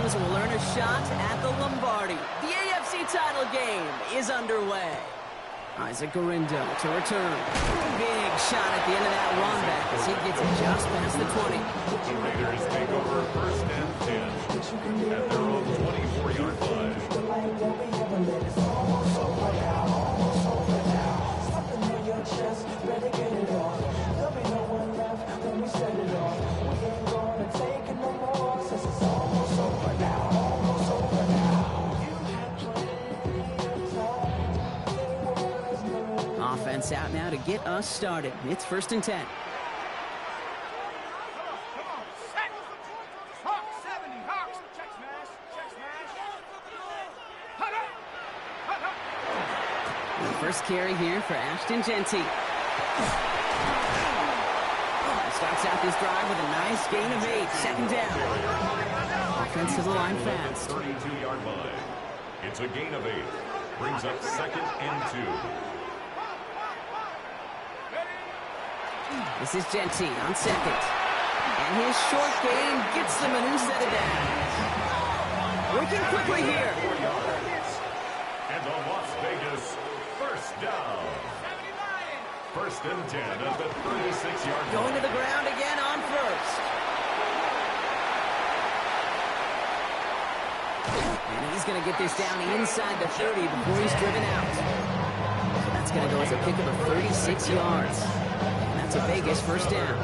teams will earn a shot at the Lombardi. The AFC title game is underway. Isaac Garindo to return. Big shot at the end of that run back as he gets it just past the 20. The Raiders take over first and 10 at their own 24-yard line. Offense out now to get us started. It's first and 10. The first carry here for Ashton Genty. Starts out this drive with a nice gain of 8. Second down. Offense to the line fast. 32-yard line. It's a gain of 8. Brings up second and 2. This is Genty on second. And his short gain gets them a new set of downs. Working quickly here. And the Las Vegas first down. First and 10 at the 36-yard line. Going to the ground again on first. And he's going to get this down inside the 30 before he's driven out. So that's going to go as a pickup of 36 yards. And that's a Vegas first down.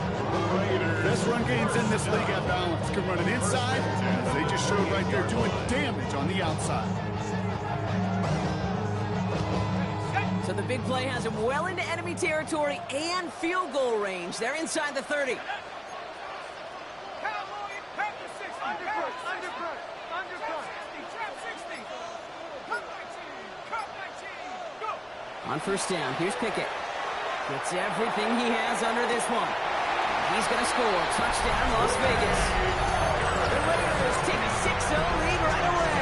Best run games in this league at balance. Can run it inside, as they just showed right there, doing damage on the outside. So the big play has him well into enemy territory and field goal range. They're inside the 30. On first down, here's Pickett. Gets everything he has under this one. He's going to score. Touchdown, Las Vegas. The Raiders take a 6-0 lead right away.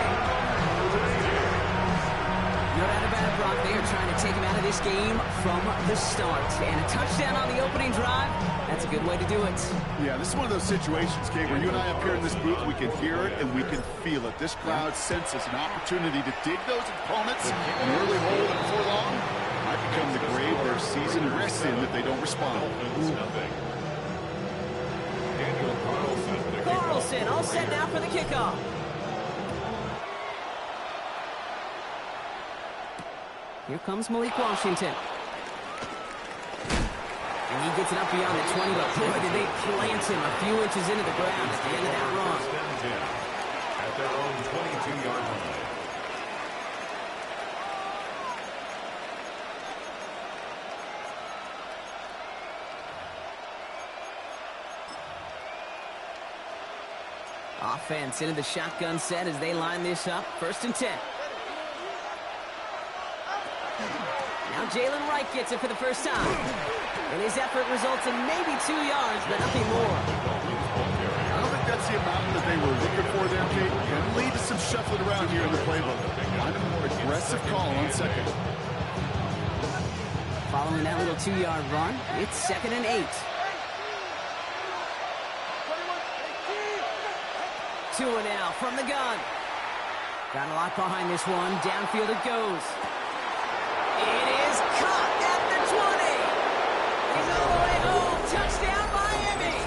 No doubt about it, Brock. They are trying to take him out of this game from the start. And a touchdown on the opening drive, that's a good way to do it. Yeah, this is one of those situations, Kate, where you and I up here in this booth, we can hear it and we can feel it. This crowd senses an opportunity to dig those opponents an early hole, and before long, might become the grave their season rests in if they don't respond. Carlson all set now for the kickoff. Here comes Malik Washington. And he gets it up beyond the 20, but boy, did they plant him a few inches into the ground at the end of that run. At their own 22-yard line. Offense into the shotgun set as they line this up. First and 10. Now Jalen Wright gets it for the first time. And his effort results in maybe 2 yards, but nothing more. I don't think that's the amount that they were looking for there, Kate. Can lead to some shuffling around here in the playbook. Find a more aggressive call on second. Following that little 2-yard run, it's second and 8. Two now from the gun. Got a lot behind this one. Downfield it goes. It is caught at the 20. He's all the way home. Touchdown, Miami.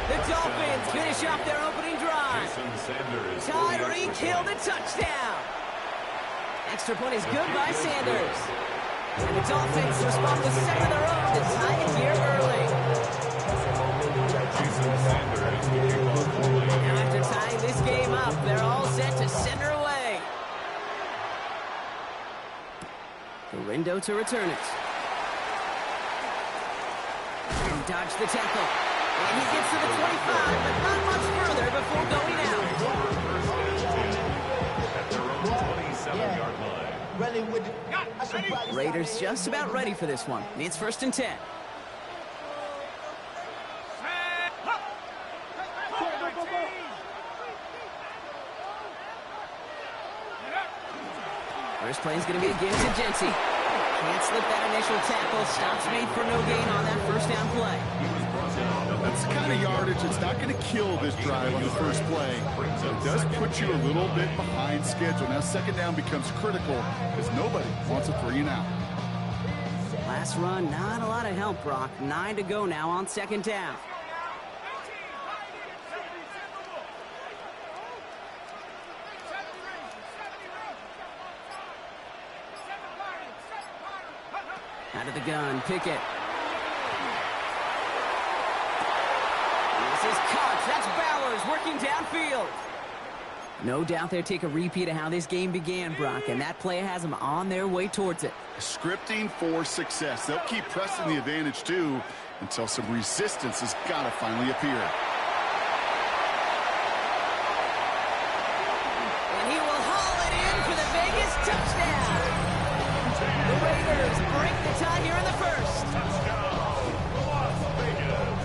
The Dolphins finish off their opening drive. Tyreek Hill the touchdown. Extra point is good by Sanders. And the Dolphins respond with a second of their own to tie it here early. Now after tying this game up, they're all set to send her away. Garindo to return it. And dodge the tackle. And he gets to the 25, but not much further before going out. At their own 27-yard line. Raiders just about ready for this one. It's first and 10. First play is going to be again to Genty. Can't slip that initial tackle. Stops made for no gain on that first down play. That's the kind of yardage that's not going to kill this drive on the first play. But it does put you a little bit behind schedule. Now second down becomes critical because nobody wants a 3-and-out. Last run, not a lot of help, Brock. 9 to go now on second down. Out of the gun, Pickett. This is caught. That's Bowers working downfield. No doubt they'll take a repeat of how this game began, Brock, and that play has them on their way towards it. Scripting for success. They'll keep pressing the advantage, too, until some resistance has got to finally appear. And he will haul it in for the Vegas touchdown. The Raiders break the tie here in the first.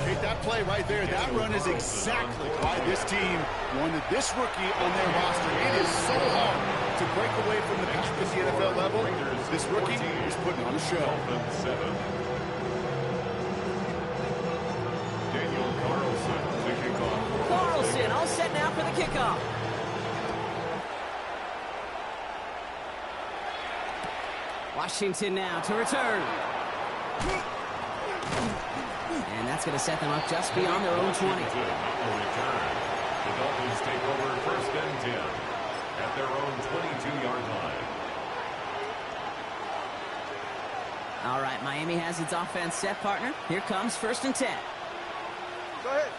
Okay, that play right there, that run is exactly why this team wanted this rookie on their roster. It is so hard to break away from the pack at the NFL level. This rookie is putting on a show. Carlson all set now for the kickoff. Washington now to return. And that's going to set them up just beyond their own 20. The Dolphins take over first and 10 at their own 22-yard line. All right, Miami has its offense set, partner. Here comes first and 10. Go ahead.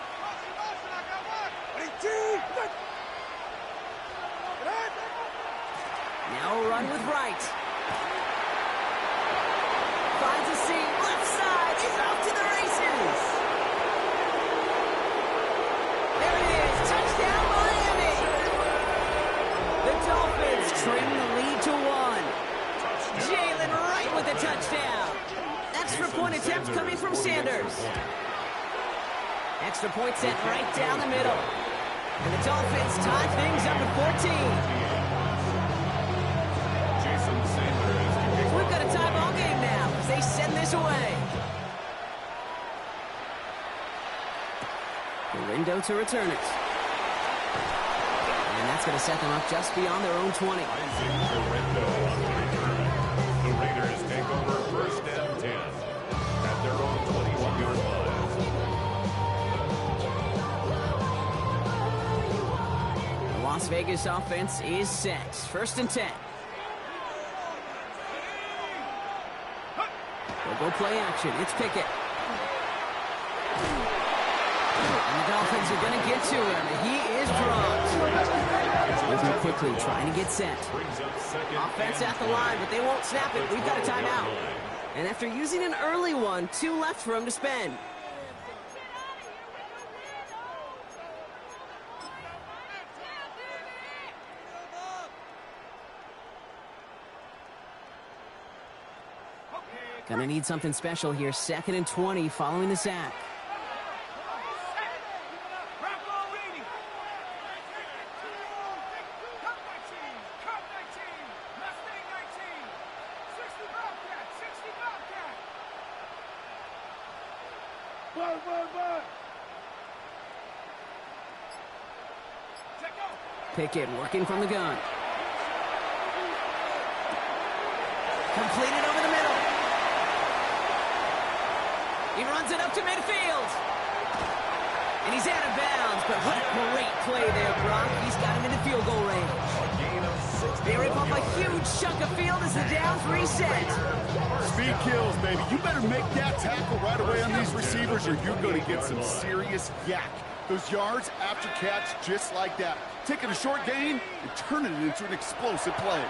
Now a run with Wright. Finds a seam, left side. He's off to the races. There it is. Touchdown, Miami. The Dolphins trim the lead to 1. Jalen Wright with the touchdown. Extra point attempt coming from Sanders. Extra point sent right down the middle. And the Dolphins tie things up at 14. We've got a tie ball game now as they send this away. Window to return it. And that's going to set them up just beyond their own 20. The Raiders take over first and 10 at their own 21-yard line. The Las Vegas offense is set. First and 10. They'll go play action. It's Pickett. And the Dolphins are going to get to him. He is dropped. Moving quickly, trying to get set. Offense at the line, but they won't snap it. We've got a timeout. And after using an early one, 2 left for him to spend. Gonna need something special here. Second and 20 following the sack. Pickett working from the gun. Completed over the middle. He runs it up to midfield. And he's out of bounds, but what a great play there, Brock. He's got him into field goal range. They rip up a huge chunk of field as the downs reset. Speed kills, baby. You better make that tackle right away on these receivers or you're going to get some serious yak. Those yards after catch just like that. Taking a short gain and turning it into an explosive play.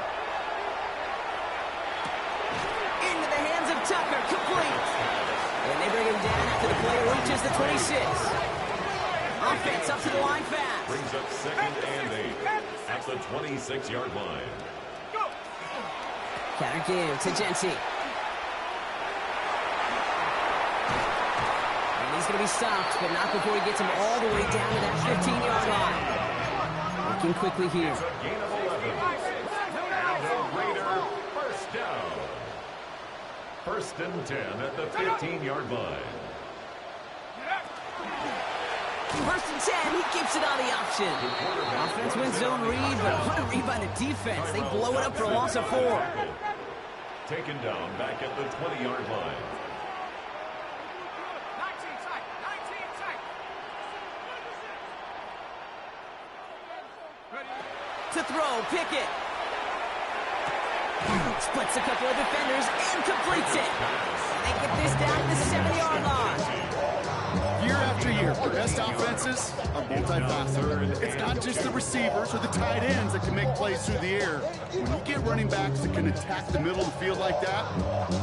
Into the hands of Tucker, complete. And they bring him down after the play reaches the 26. Offense up to the line fast. Brings up second and 8 at the 26-yard line. Counter give to Jency. And he's going to be stopped, but not before he gets him all the way down to that 15-yard line. Working quickly here. Gain of 11. And the Raider first down. First and 10 at the 15-yard line. First and 10, he keeps it on the option. Offense wins zone read, but what a read by the defense. They blow it up for a loss of 4. Taken down back at the 20-yard line. To throw, Pickett. Splits a couple of defenders and completes it. They get this down to the 7-yard line. Year after year, the best offenses are multifaceted. It's not just the receivers or the tight ends that can make plays through the air. When you get running backs that can attack the middle of the field like that,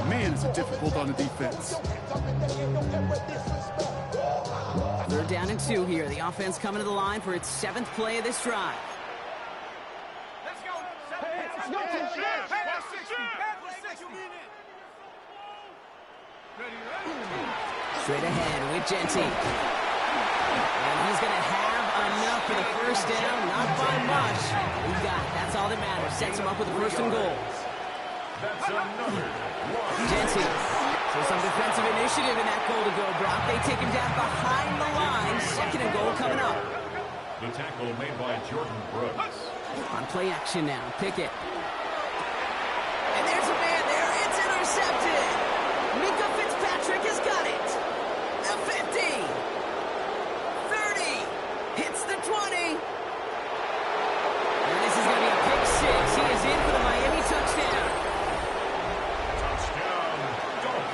man, is it difficult on the defense. 3rd down and 2 here. The offense coming to the line for its 7th play of this drive. Straight ahead with Genty. And he's going to have enough for the first down. Not by much. He got it. That's all that matters. Sets him up with the 1st and goal. That's another Genty. So some defensive initiative in that goal to go, Brock. They take him down behind the line. 2nd and goal coming up. The tackle made by Jordan Brooks. On play action now. Pickett. And there's a man there. It's intercepted. Mika Fitzpatrick has got it. The 50. 30. Hits the 20. And this is going to be a pick 6. He is in for the Miami touchdown.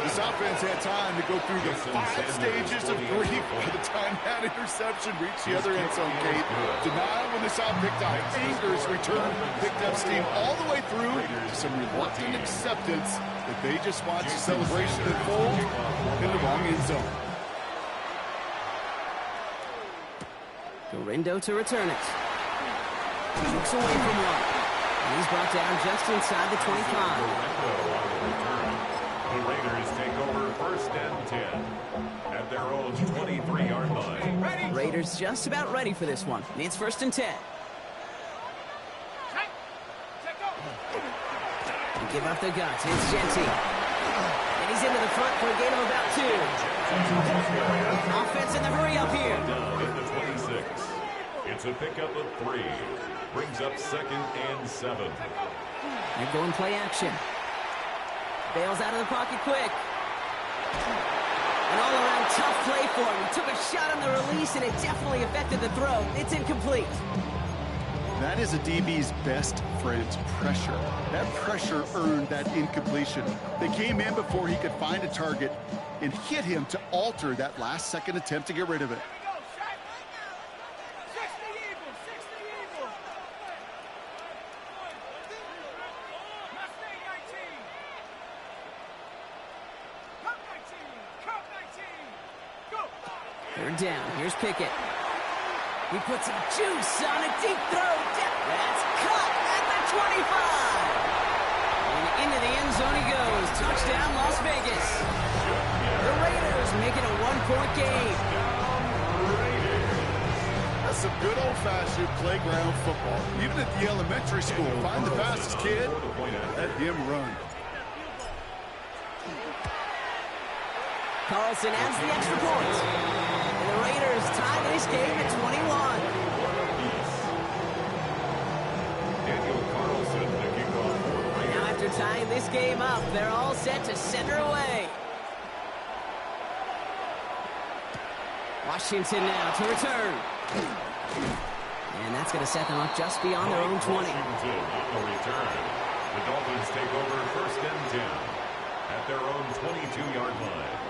This offense had time to go through the 5 stages of grief by the time that interception reached the other end zone gate. Denial when they saw picked off. Anger's return picked up steam all the way through to some reluctant acceptance that they just watched the celebration unfold in the wrong end zone. Gorindo to return it. Looks away from one. And he's brought down just inside the 25. The Raiders take over 1st and 10 at their own 23-yard line. Raiders just about ready for this one. It's 1st and 10. They give up the guts. It's Genty. And he's into the front for a gain of about 2. Offense in the hurry up here. Down at the 26. It's a pickup of 3. Brings up 2nd and 7. They're going play action. Bails out of the pocket quick. An all-around tough play for him. He took a shot on the release, and it definitely affected the throw. It's incomplete. That is a DB's best friend, pressure. That pressure earned that incompletion. They came in before he could find a target and hit him to alter that last-second attempt to get rid of it. Third down. Here's Pickett. He puts some juice on a deep throw. That's caught at the 25. And into the end zone he goes. Touchdown, Las Vegas. The Raiders make it a 1-point game. That's some good old-fashioned playground football. Even at the elementary school, find the fastest kid, let him run. Carlson adds the extra point. And the Raiders tie this game at 21. Daniel Carlson, the kickoff for the Raiders. Now after tying this game up, they're all set to send her away. Washington now to return. And that's going to set them up just beyond their own 20. Washington on the return. The Dolphins take over 1st and 10 at their own 22-yard line.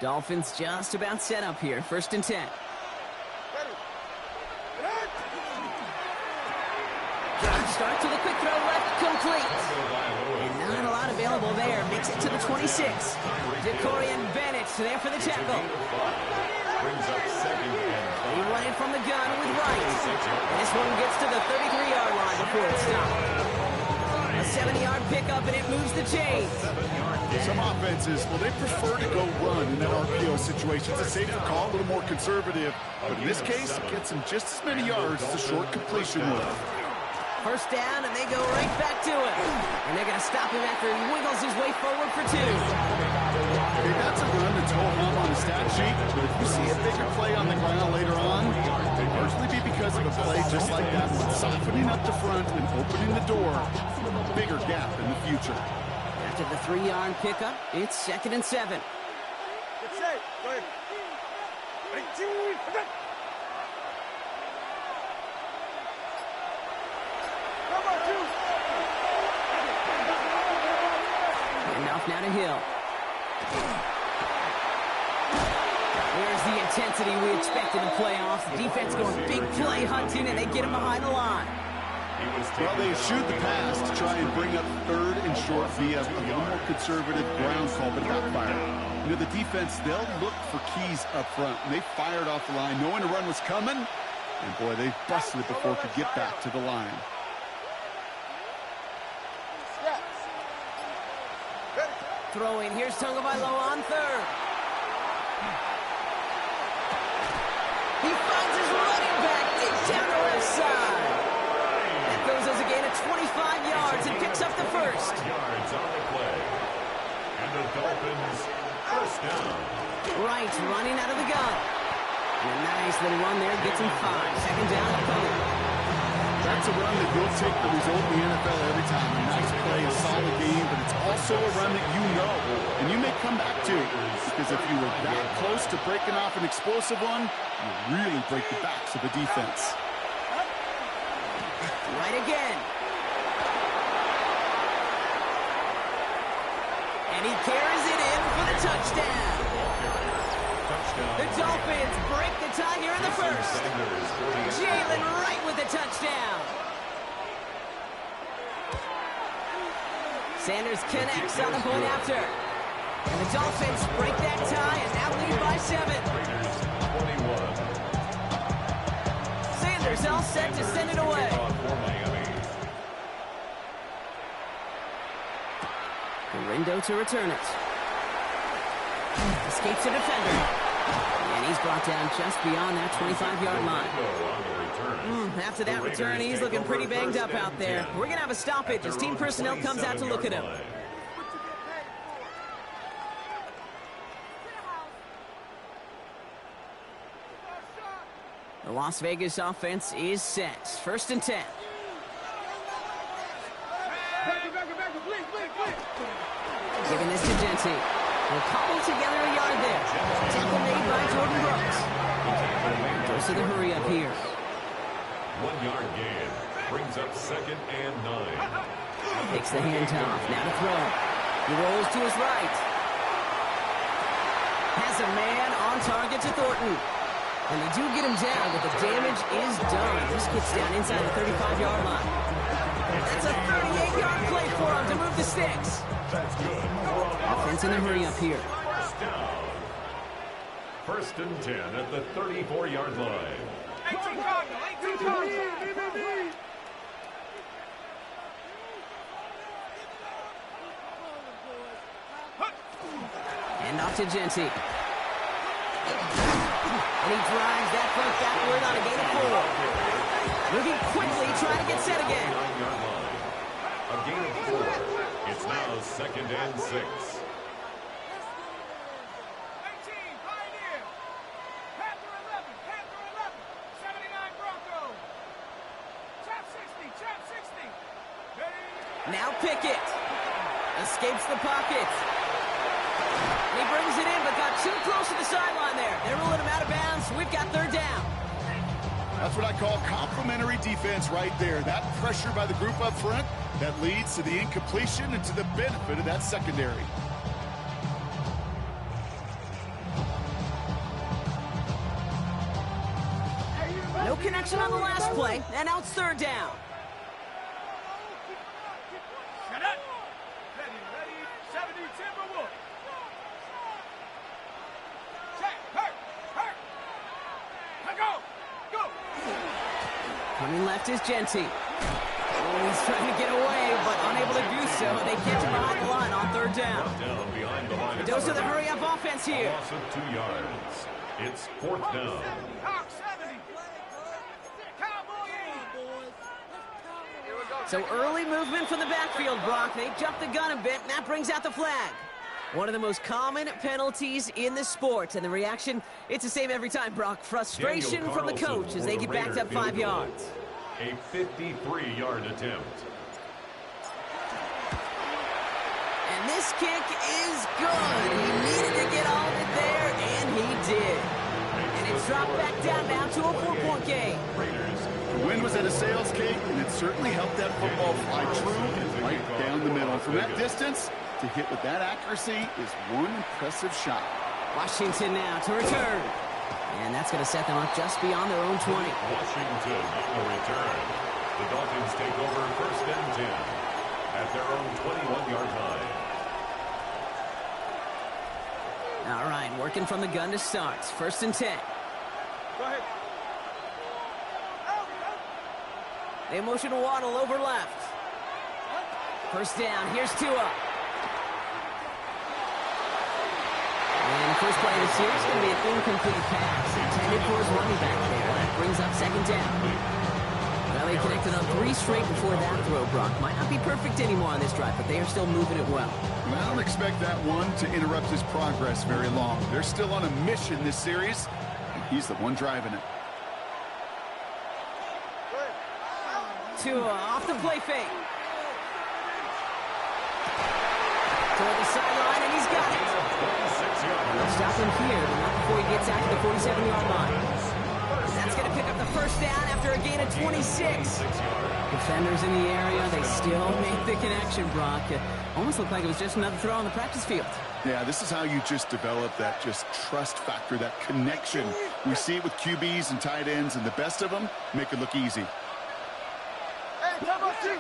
Dolphins just about set up here. 1st and 10. Start to the quick throw left, complete. And not a lot available there. Makes it to the 26. Decorian Bennett there for the tackle. Brings up 2nd and 5. They run it from the gun with Wright. This one gets to the 33-yard line before it's stopped. A 70-yard pickup, and it moves the chains. Some offenses, well, they prefer to go run in that RPO situation. It's a safer call, a little more conservative. But in this case, it gets him just as many yards as a short completion would. First down, and they go right back to it. And they're going to stop him after he wiggles his way forward for 2. Okay, that's a run that's ho-hum on the stat sheet, but if you see a bigger play on the ground later on, it may largely be because of a play just like that one, softening up the front and opening the door for a bigger gap in the future. After the 3-yard pickup, it's 2nd and 7. Get set. Go ahead. And off now to Hill. There's the intensity we expected in playoffs. The defense going big play hunting, and they get him behind the line. Well, they shoot the pass to try and bring up 3rd and short via a little more conservative ground call, but backfired. You know, the defense, they'll look for keys up front. And they fired off the line, knowing the run was coming. And, boy, they busted it before it could get back to the line. Throwing. Here's Tagovailoa on 3rd. He finds his running back deep down the left side. That goes as a gain of 25 yards and picks up the first. Yards on the play. And the Dolphins first down. Right, running out of the gun. And a nice little run there gets him 5. 2nd down coming. That's a run that will take the result in the NFL every time. A nice play, a solid game, but it's also a run that you know and you may come back to. Because if you were that close to breaking off an explosive one, you really break the backs of the defense. Right again. And he carries it in for the touchdown. The Dolphins break the tie here in the first. Jalen Wright with the touchdown. Sanders connects on the point after. And the Dolphins break that tie and now lead by 7. Sanders all set to send it away. Rindo to return it. Escapes a defender. And he's brought down just beyond that 25-yard line. After that return, he's looking pretty banged up out there. We're going to have a stoppage as team personnel comes out to look at him. The Las Vegas offense is set. 1st and 10. Giving this to Genty. We'll cobble together a yard there. Tackle made by Jordan Brooks. Goes to the hurry up here. 1-yard gain. Brings up 2nd and 9. Takes the handoff. Now to throw. He rolls to his right. Has a man on target to Thornton. And they do get him down, but the damage is done. This gets down inside the 35-yard line. That's a 38-yard play for him to move the sticks. That's good. Offense in a hurry up here. First down. 1st and 10 at the 34-yard line. 18 Cardinal, 18 Cardinal. And off to Genty. And he drives that front backward on a gain of 4. Moving quickly, trying to get set again. A gain of 4. It's now 2nd and 6. 18, Pioneer. Panther 11, 79 Bronco. Chop 60, chop 60. Now Pickett. Escapes the pocket. And he brings it in, but got too close to the sideline there. They're ruling him out of bounds. We've got 3rd down. That's what I call complimentary defense right there. That pressure by the group up front, that leads to the incompletion and to the benefit of that secondary. No connection on the last play, and now it's 3rd down. Shut up. Ready, 70 Timberwolf. Check, hurt. Go. Coming left is Genty. Oh, He's trying to get away, but unable to do so. They catch him behind the line on third down. Down behind the line. Dose of the hurry-up offense here. Loss of 2 yards. It's fourth down. Hawk 70. Cowboy 80. So early movement from the backfield, Brock. They jumped the gun a bit, and that brings out the flag. One of the most common penalties in the sport, and the reaction, it's the same every time, Brock. Frustration from the coach as they get backed up 5 yards. A 53-yard attempt. And this kick is good. He needed to get all of it there, and he did. And it's dropped back down now to a 4-point game. The win was at a sales cake, and it certainly helped that football fly true right down the middle. From that distance, to hit with that accuracy is one impressive shot. Washington now to return. And that's going to set them up just beyond their own 20. Washington will return. The Dolphins take over first and 10 at their own 21-yard line. All right, working from the gun to start. First and 10. Go ahead. They motion to Waddle over left. First down, here's Tua. And the first play of the series is going to be an incomplete pass intended for his running back there. That brings up second down. Well, they connected on 3 straight before that throw, Brock. Might not be perfect anymore on this drive, but they are still moving it well. And I don't expect that one to interrupt his progress very long. They're still on a mission this series, and he's the one driving it. Tua off the play fake. Toward the sideline, and he's got it. They'll stop him here, but not before he gets out to the 47-yard line. That's going to pick up the first down after a gain of 26. Defenders in the area, they still make the connection, Brock. It almost looked like it was just another throw on the practice field. Yeah, this is how you just develop that just trust factor, that connection. We see it with QBs and tight ends, and the best of them make it look easy. Hey, come on, team.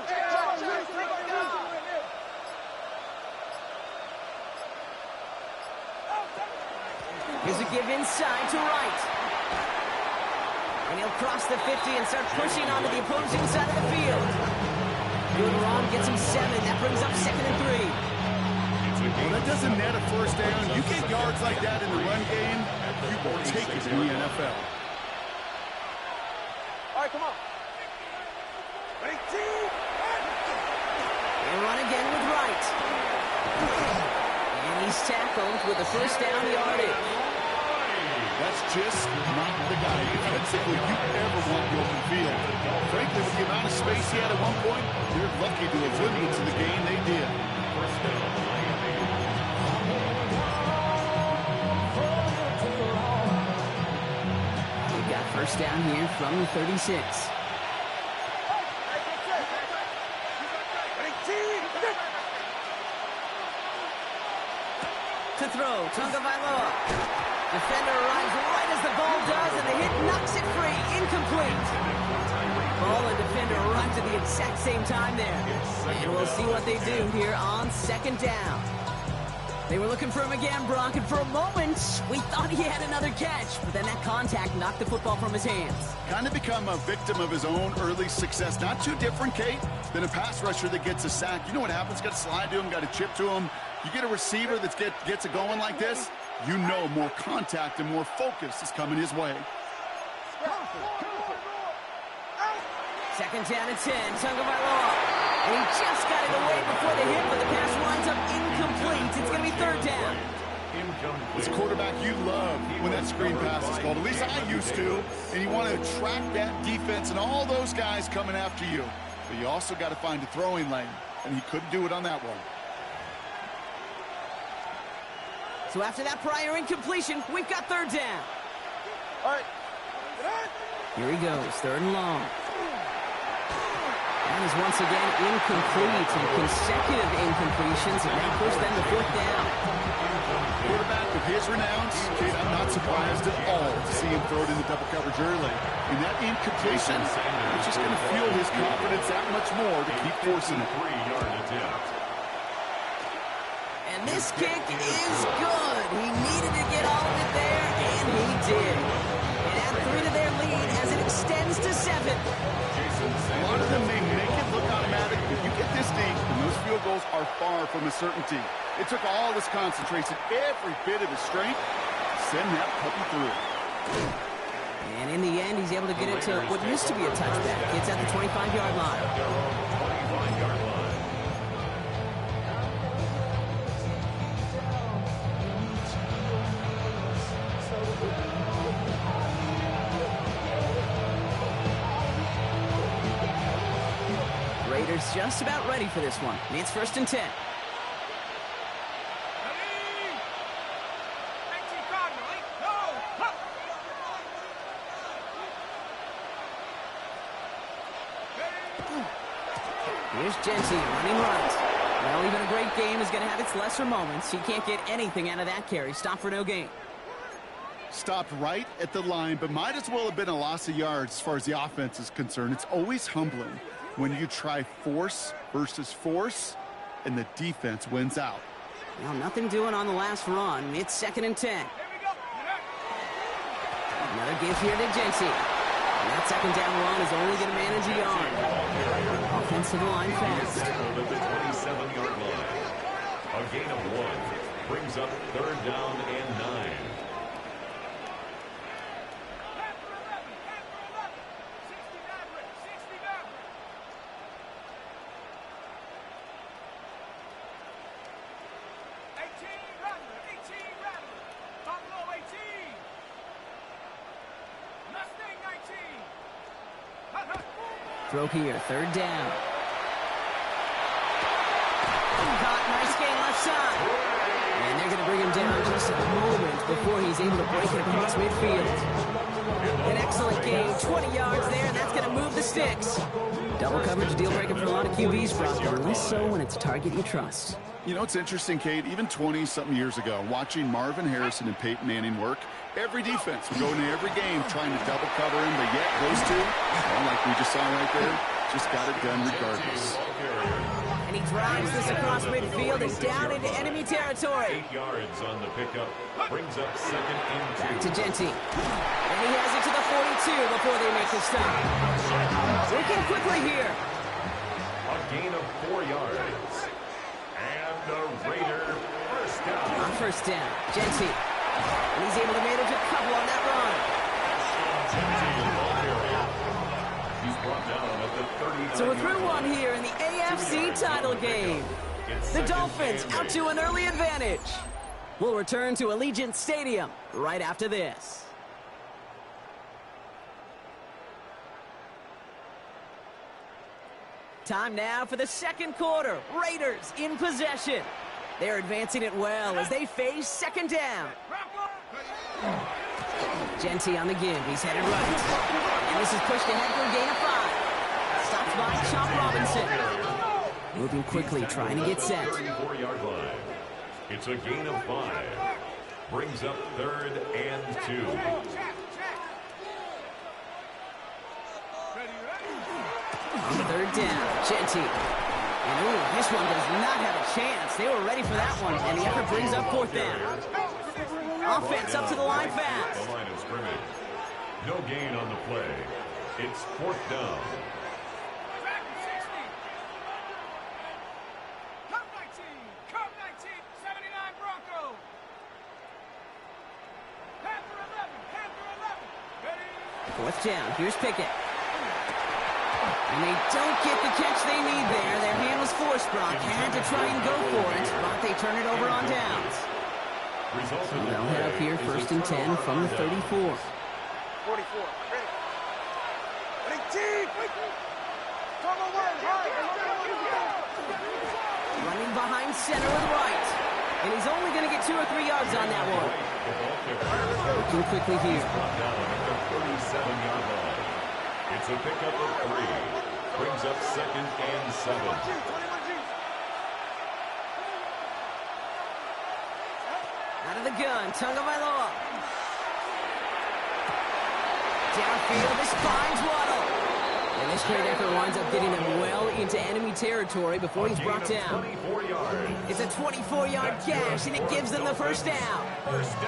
Here's a give inside to right. And he'll cross the 50 and start pushing onto the opposing side of the field. Doing wrong gets him 7. That brings up second and 3. Well, that doesn't net a first down. You get yards like that in the run game, you will take it in the NFL. All right, come on. 18. They run again with right. And he's tackled with the first down yardage. That's just not the guy defensively you ever want in the open field. Frankly, with the amount of space he had at one point, you're lucky to have limited to the game they did. We've got first down here from the 36. To throw, Tagovailoa. Defender arrives right as the ball does, and the hit knocks it free. Incomplete. Ball and defender arrived at the exact same time there. And we'll see what they do here on second down. They were looking for him again, Brock, and for a moment, we thought he had another catch. But then that contact knocked the football from his hands. Kind of become a victim of his own early success. Not too different, Kate, than a pass rusher that gets a sack. You know what happens? Got to slide to him, got to chip to him. You get a receiver that gets it going like this, you know more contact and more focus is coming his way. Second down and 10, Tagovailoa. And he just got it away before the hit, but the pass winds up incomplete. It's going to be third down. As a quarterback, you love when that screen pass is called. At least I used to. And you want to attract that defense and all those guys coming after you. But you also got to find a throwing lane, and he couldn't do it on that one. So after that prior incompletion, we've got third down. All right. Here he goes, third and long. That is once again incomplete, and consecutive incompletions, and that pushed them to fourth down. Quarterback with his renowns, Kate, I'm not surprised at all to see him throw it in the double coverage early. And that incompletion is just going to fuel his confidence that much more to keep forcing it. 3-yard attempt. And this kick is good. He needed to get all of it there, and he did. And add 3 to their lead as it extends to 7. A lot of them may make it look automatic, are far from a certainty. It took all his concentration, every bit of his strength, to send that puppy through. And in the end, he's able to get it to what used to be a touchback. It's at the 25-yard line. 25-yard line. Raiders just about ready for this one. It's 1st and 10. Here's Genty running right. Well, even a great game is going to have its lesser moments. He can't get anything out of that carry. Stop for no gain. Stopped right at the line, but might as well have been a loss of yards as far as the offense is concerned. It's always humbling when you try force versus force, and the defense wins out. Well, nothing doing on the last run. It's 2nd and 10. Another give here to Genty. And that 2nd down run is only going to manage a yard. Offensive line fast. At the 27-yard line. A gain of 1 brings up 3rd down and 9. Throw here, 3rd down. Caught, nice gain left side. And they're going to bring him down just a moment before he's able to break it across midfield. An excellent gain, 20 yards there, and that's going to move the sticks. Double coverage deal breaker for a lot of QBs, Brock, but less so when it's a target you trust. You know, it's interesting, Kate, even 20-something years ago, watching Marvin Harrison and Peyton Manning work, every defense would go into every game trying to double cover him, but yet those two, well, like we just saw right there, just got it done regardless. And he drives this across midfield and down into enemy territory. 8 yards on the pickup, brings up 2nd and 2. Back to Genty. And he has it to the 42 before they make the stop. Working quickly here. A gain of 4 yards. And the Raider 1st down. On 1st down, Genty. And he's able to manage a couple on that run. He's brought down at the 30. So we're through one here in the AFC title game. The Dolphins out to an early advantage. We'll return to Allegiant Stadium right after this. Time now for the 2nd quarter. Raiders in possession. They're advancing it well as they face 2nd down. Genty on the give. He's headed right. And this is pushed ahead for a gain of 5. Stopped by Chop Robinson. Moving quickly, trying to get set. 34-yard line. It's a gain of 5. Brings up 3rd and 2. On 3rd down, Genty. And ooh, this one does not have a chance. They were ready for that one, and the effort brings up 4th down. Offense up to the line fast. The line of scrimmage. No gain on the play. It's 4th down. Fourth down, here's Pickett. And they don't get the catch they need there. Their hand was forced, Brock. Had to try and go for it, but they turn it over on downs. So they'll head up here, 1st and 10 from the 34. 44. Running behind center with Wright. And he's only going to get 2 or 3 yards on that one. Looking quickly here. 37-yard line. It's a pickup of 3. Brings up 2nd and 7. Out of the gun, Tagovailoa. Downfield, this finds Waddle. And this great effort winds up getting him well into enemy territory before he's brought down. 24 yards. It's a 24-yard gash, and it gives them the first down.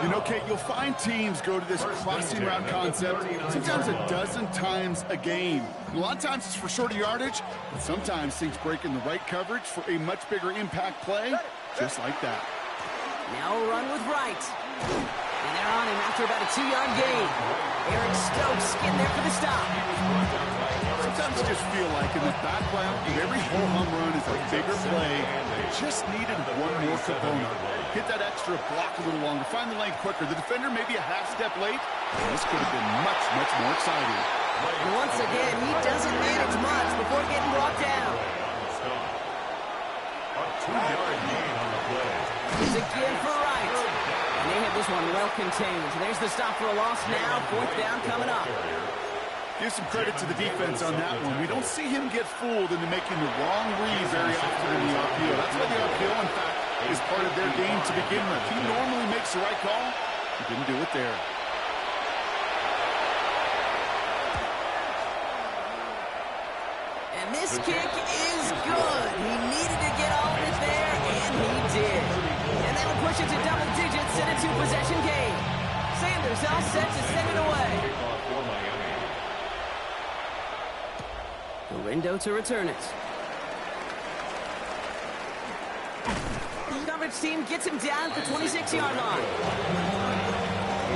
You know, Kate, you'll find teams go to this crossing route concept sometimes a dozen times a game. A lot of times it's for shorter yardage, but sometimes things break in the right coverage for a much bigger impact play, just like that. Now a run with Wright. And they're on him after about a 2-yard gain. Eric Stokes skinned there for the stop. Sometimes you just feel like in the background, every ho-hum run is a bigger play. It just needed one more component. Get that extra block a little longer, find the lane quicker. The defender maybe a half step late, and this could have been much, much more exciting. And once again, he doesn't manage much before getting brought down. A 2-yard gain on the play. He's again for Wright. And they have this one well contained. There's the stop for a loss now. 4th down coming up. Give some credit to the defense on that one. We don't see him get fooled into making the wrong read very often in the RPO. That's why the RPO, in fact, is part of their game to begin with. He normally makes the right call. He didn't do it there. And this kick is good. He needed to get all of it there, and he did. And they will push it to double digits in a 2-possession game. Sanders all set to send it away. Gorindo to return it. The coverage team gets him down at the 26-yard line.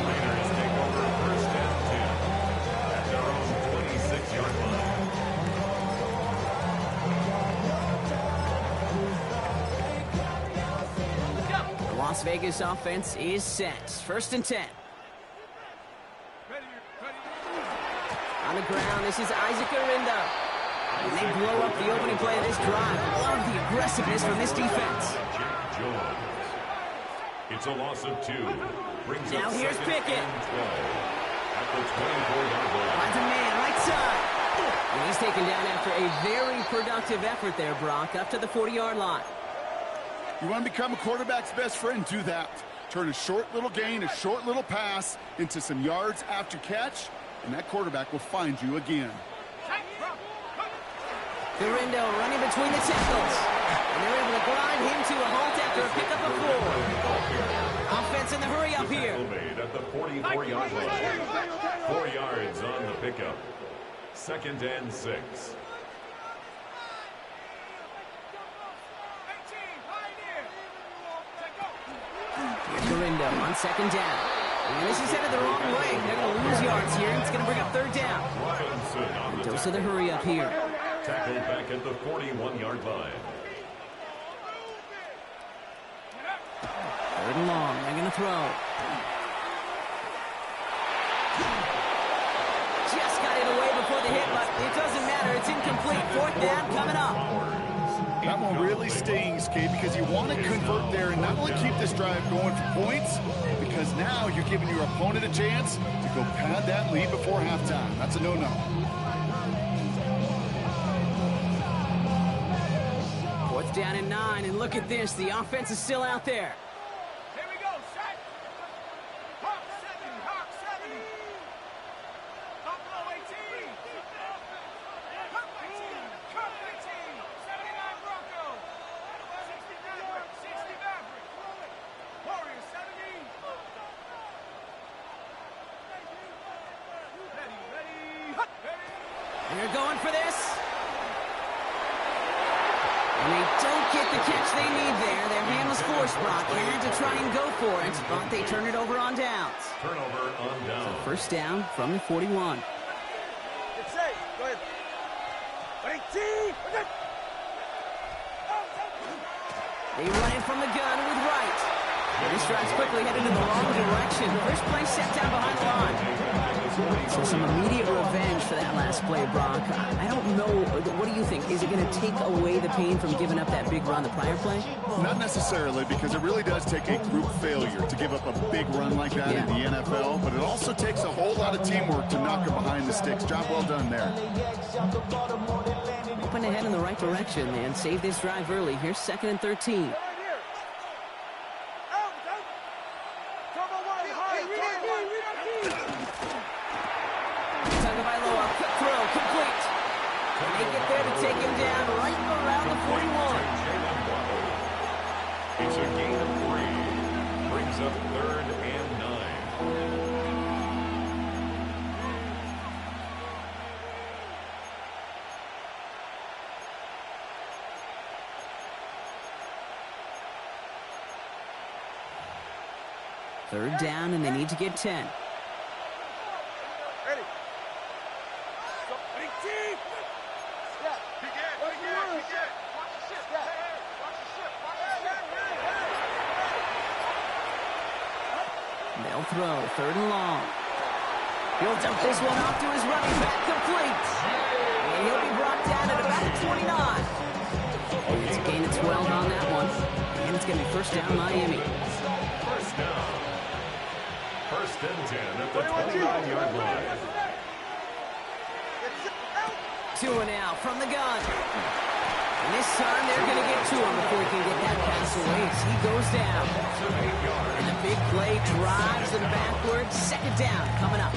Raiders take over 1st and 10 at their own 26-yard line. The Las Vegas offense is set. 1st and 10. On the ground, this is Isaac Gorindo. And they blow up the opening play of this drive. Love the aggressiveness from this defense. It's a loss of 2. Brings Now up here's 2nd Pickett. and 12 at the 24-yard line. Finds a man right side. And he's taken down after a very productive effort there, Brock, up to the 40-yard line. You want to become a quarterback's best friend, do that. Turn a short little gain, a short little pass into some yards after catch, and that quarterback will find you again. Gorindo running between the tackles. And they're able to grind him to a halt after a pickup of 4. Offense in the hurry up here. Made at the 44-yard line. 4 yards on the pickup. 2nd and 6. Here's Gorindo on 2nd down. And this is headed the wrong way. They're going to lose yards here. It's going to bring up 3rd down. Robinson on the Dose of the hurry up here. tackled back at the 41-yard line. 3rd and long. They're going to throw. Just got it away before the hit, but it doesn't matter. It's incomplete. 4th down coming up. That one really stings, Kate, because you want to convert there and not only keep this drive going for points, because now you're giving your opponent a chance to go pad that lead before halftime. That's a no-no. 4th down and 9, and look at this. The offense is still out there. Here we go, set. Hawk 70, Hawk 70. Buffalo 18. Hawk 18, Hawk 18. 79 Bronco. 60 Maverick, 60 Maverick. Warriors 70. Ready, ready. They're going for this. And they don't get the catch they need there. Their hand was forced, Brock. They had to try and go for it, but they turn it over on downs. Turnover on down. 1st down from the 41. Get safe. Go ahead. 18. Okay. They run it from the gun with Wright. And this drive's quickly headed in the wrong direction. First play set down behind the line. So some immediate revenge for that last play, Brock. I don't know. What do you think? Is it going to take away the pain from giving up that big run the prior play? Not necessarily, because it really does take a group failure to give up a big run like that in the NFL, but it also takes a whole lot of teamwork to knock it behind the sticks. Job well done there. Hoping to head in the right direction and save this drive early. Here's 2nd and 13. Turbo 1, high. 'Quick throw, complete. 2nd and 9 for a 1st down. 2nd and 10. 2nd and 9 for a 1st down. And they get there to take him down right around the 41. It's a gain of 3. Brings up 3rd and 9. Third down, and they need to get 10. Ready. Big team. Yeah. Begin. Watch the ship. Yeah. Watch the ship. They'll throw. 3rd and long. He'll dump this one off to his running back, complete. And he'll be brought down at about the 29. It's a gain of 12 on that one. And it's going to be first down, Miami. First down. 1st and 10 at the 29-yard line. 2 and out from the gun. And this time they're going to get to him before he can get that pass away as he goes down. And the big play drives them backwards. 2nd down coming up.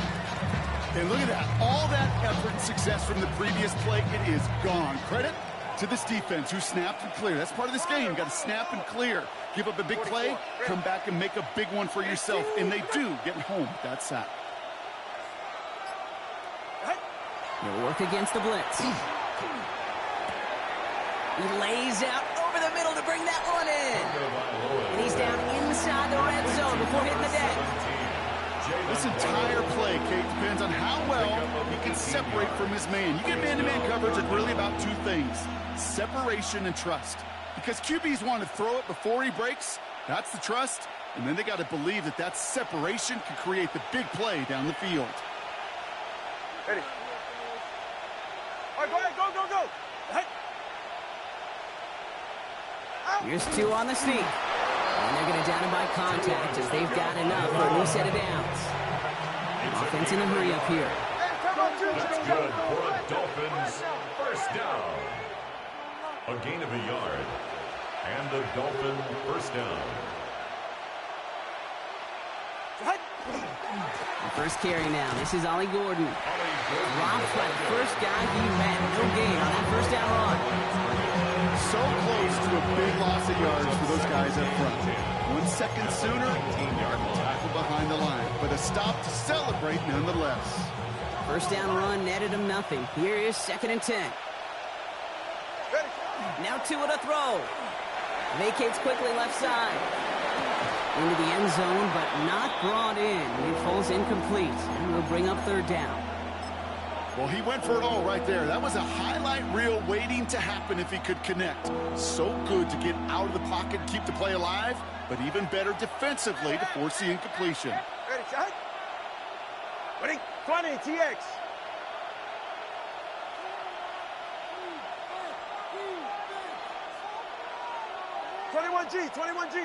And look at that. All that effort and success from the previous play, it is gone. Credit to this defense who snapped and cleared. That's part of this game. You got to snap and clear. Give up a big play, come back and make a big one for yourself. And they do, getting home with that sack. He'll work against the blitz. He lays out over the middle to bring that one in. And he's down inside the red zone before hitting the deck. This entire play, Kate, depends on how well he can separate from his man. You get man-to-man coverage, it's really about 2 things: separation and trust. Because QBs want to throw it before he breaks. That's the trust. And then they got to believe that that separation can create the big play down the field. Ready. All right, go ahead. Go. Hey. Here's 2 on the sneak. And they're going to down him by contact as they've got enough for a new set of downs. Offense in a hurry up here. That's good for a Dolphins first down. A gain of a yard. And the Dolphin first down. The first carry now. This is Ollie Gordon. Drops by the first guy he met. No gain on that first down run. So close to a big loss of yards for those guys up front. 1 second sooner, tackle behind the line. But a stop to celebrate nonetheless. First down run netted him nothing. Here is 2nd and 10. Now 2 at a throw. Vacates quickly left side. Into the end zone, but not brought in. It falls incomplete. And will bring up 3rd down. Well, he went for it all right there. That was a highlight reel waiting to happen if he could connect. So good to get out of the pocket and keep the play alive, but even better defensively to force the incompletion. Ready, shot. Ready, 20, TX. G, 21G.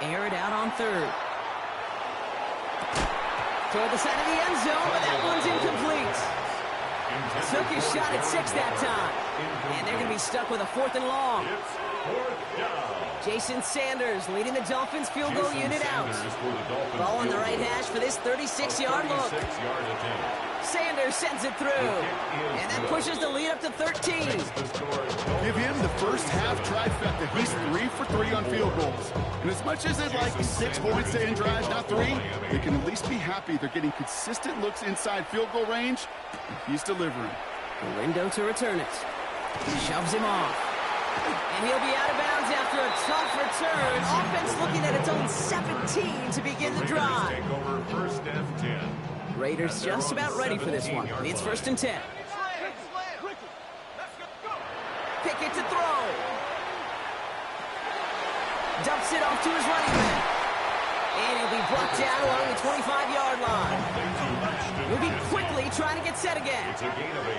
Air it out on 3rd. Toward the side of the end zone, but that one's incomplete. Took his shot at 6 that time. And they're going to be stuck with a 4th and long. Jason Sanders leading the Dolphins field goal unit out. Ball on the right hash for this 36-yard look. Sanders sends it through. And that pushes the lead up to 13. Give him the first half trifecta. He's 3 for 3 on field goals. And as much as they'd like 6 points to end drives, not 3, they can at least be happy they're getting consistent looks inside field goal range. And he's delivering. Lindo to return it. Shoves him off. And he'll be out of bounds after a tough return. Offense looking at its own 17 to begin the drive. Raiders just about ready for this one. It's 1st and 10. Pickett to throw. Dumps it off to his running back. And he'll be brought down along the 25-yard line. He'll be quickly trying to get set again. It's a gain of 8.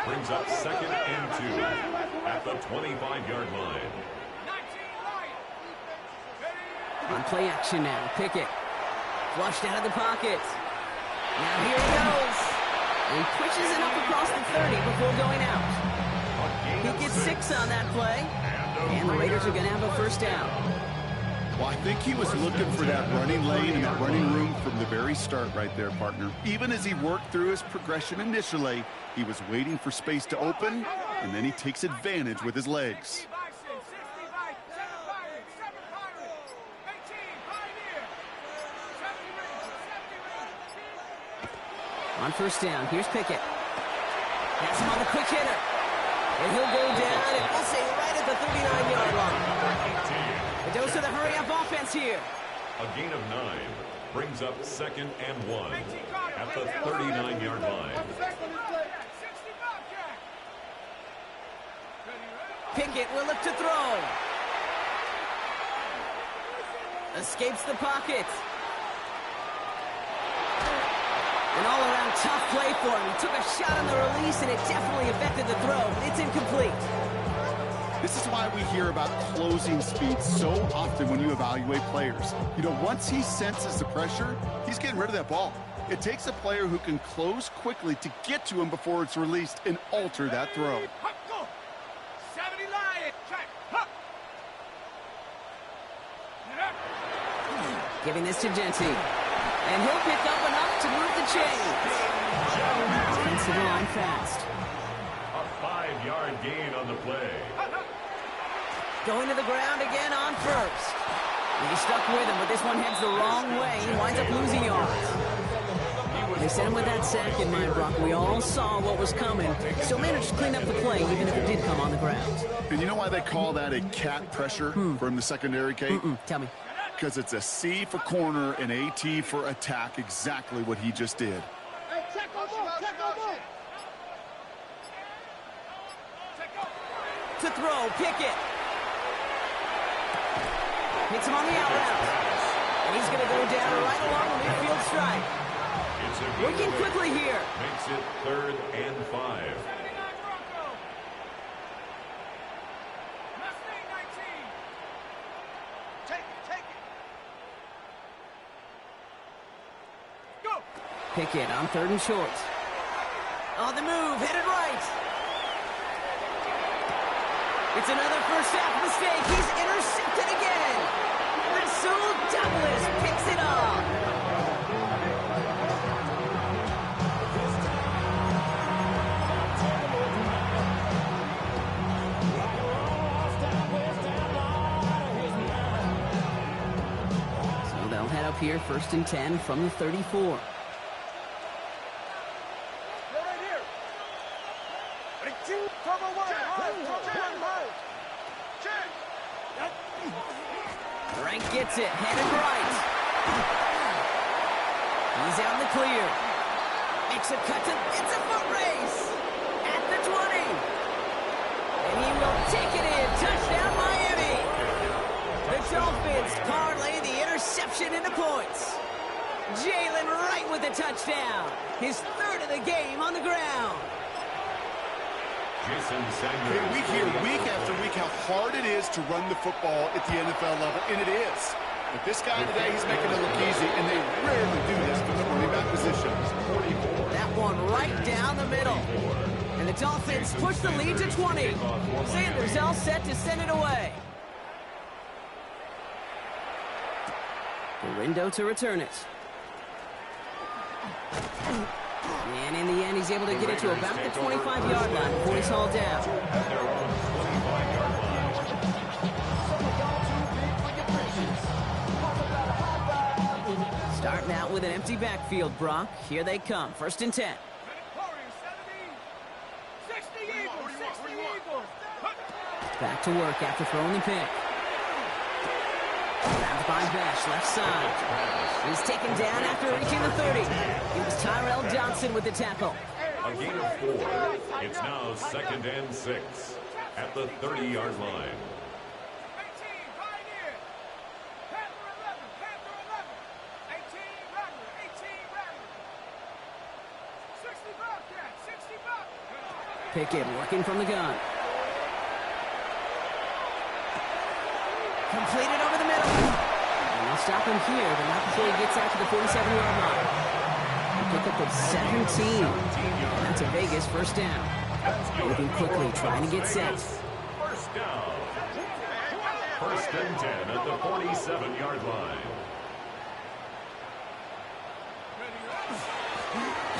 Brings up 2nd and 2 at the 25-yard line. On play action now. Pickett flushed out of the pocket. Now here he goes. And pushes it up across the 30 before going out. He gets 6 on that play. And the Raiders are going to have a first down. Well, I think he was looking for that running lane and that running room from the very start right there, partner. Even as he worked through his progression initially, he was waiting for space to open, and then he takes advantage with his legs. On first down, here's Pickett. Has him on the quick hitter. And he'll go down, and we'll say right at the 39-yard line. A dose of the hurry-up offense here. A gain of 9 brings up 2nd and 1 at the 39-yard line. Pickett will look to throw. Escapes the pocket. An all-around tough play for him. He took a shot on the release, and it definitely affected the throw, but it's incomplete. This is why we hear about closing speed so often when you evaluate players. You know, once he senses the pressure, he's getting rid of that ball. It takes a player who can close quickly to get to him before it's released and alter that throw. Giving this to Genty. And he'll pick up enough to move the chains. Offensive line fast. A 5-yard gain on the play. Going to the ground again on first. He stuck with him, but this one heads the wrong way. He winds up losing yards. They sent him with that sack in mind, Brock. We all saw what was coming. Still managed to clean up the play, even if it did come on the ground. And you know why they call that a cat pressure from the secondary, Kate? Tell me. Because it's a C for corner and a T for attack, exactly what he just did. To throw, Pickett. Hits him on the out route. And he's going to go down right along the midfield strike. Working quickly here. Makes it 3rd and 5. Pickett on 3rd and short. On the move, headed right. It's another first half mistake. He's intercepted again. Rasul Douglas picks it up. So they'll head up here, 1st and 10 from the 34. Frank gets it, headed right. He's out in the clear. Makes a cut to, it's a foot race. At the 20. And he will take it in. Touchdown, Miami. The Dolphins parlay the interception into points. Jalen Wright with the touchdown. His 3rd of the game on the ground. Hey, we hear week after week how hard it is to run the football at the NFL level, and it is. But this guy today, he's making it look easy, and they rarely do this from the running back position. That one right down the middle. And the Dolphins push the lead to 20. Sanders all set to send it away. Gorindo to return it. And in the end, he's able to get it to about the 25-yard line before he's hauled down. Starting out with an empty backfield, Brock. Here they come. 1st and 10. Back to work after throwing the pick. Grabbed by Bash, left side. He's taken down after reaching the 30. It was Tyrell Johnson with the tackle. A gain of 4. It's now 2nd and 6 at the 30-yard line. Pickett working from the gun. Completed over the middle. And they'll stop him here, but not before he gets out to the 47-yard line. Pick up of 17. That's a Vegas 1st down. Moving quickly, trying to get set. First down. First and 10 at the 47-yard line.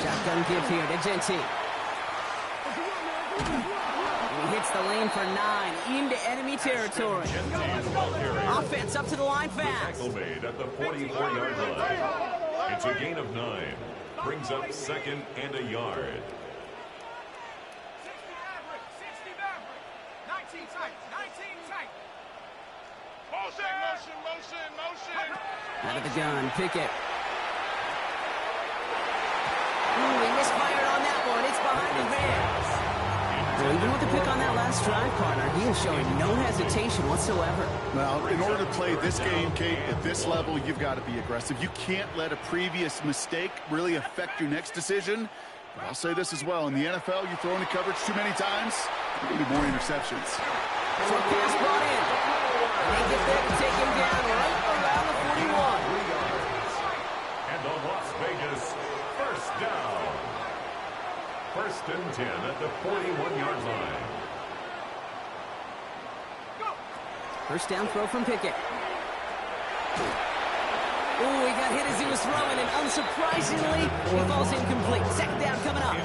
Shotgun give here to Genty. He hits the lane for 9 into enemy territory. Offense up to the line fast. Tackle made at the 44-yard line. It's a gain of 9. Brings up second and a yard. 60 Maverick. 19 tight. 19 tight. Motion. Out of the gun, Pickett. Ooh, he misfired on that one. It's behind his man. Well, even with the pick on that last drive, partner, he is showing no hesitation whatsoever. Well, in order to play this game, Kate, at this level, you've got to be aggressive. You can't let a previous mistake really affect your next decision. But I'll say this as well. In the NFL, you throw into coverage too many times, there'll be more interceptions. Short pass brought in. And they get there to take him down right around the 41. 3 yards. And the Las Vegas first down. First and 10 at the 41-yard line. First down throw from Pickett. Ooh, he got hit as he was throwing, and unsurprisingly, he falls incomplete. Second down coming up.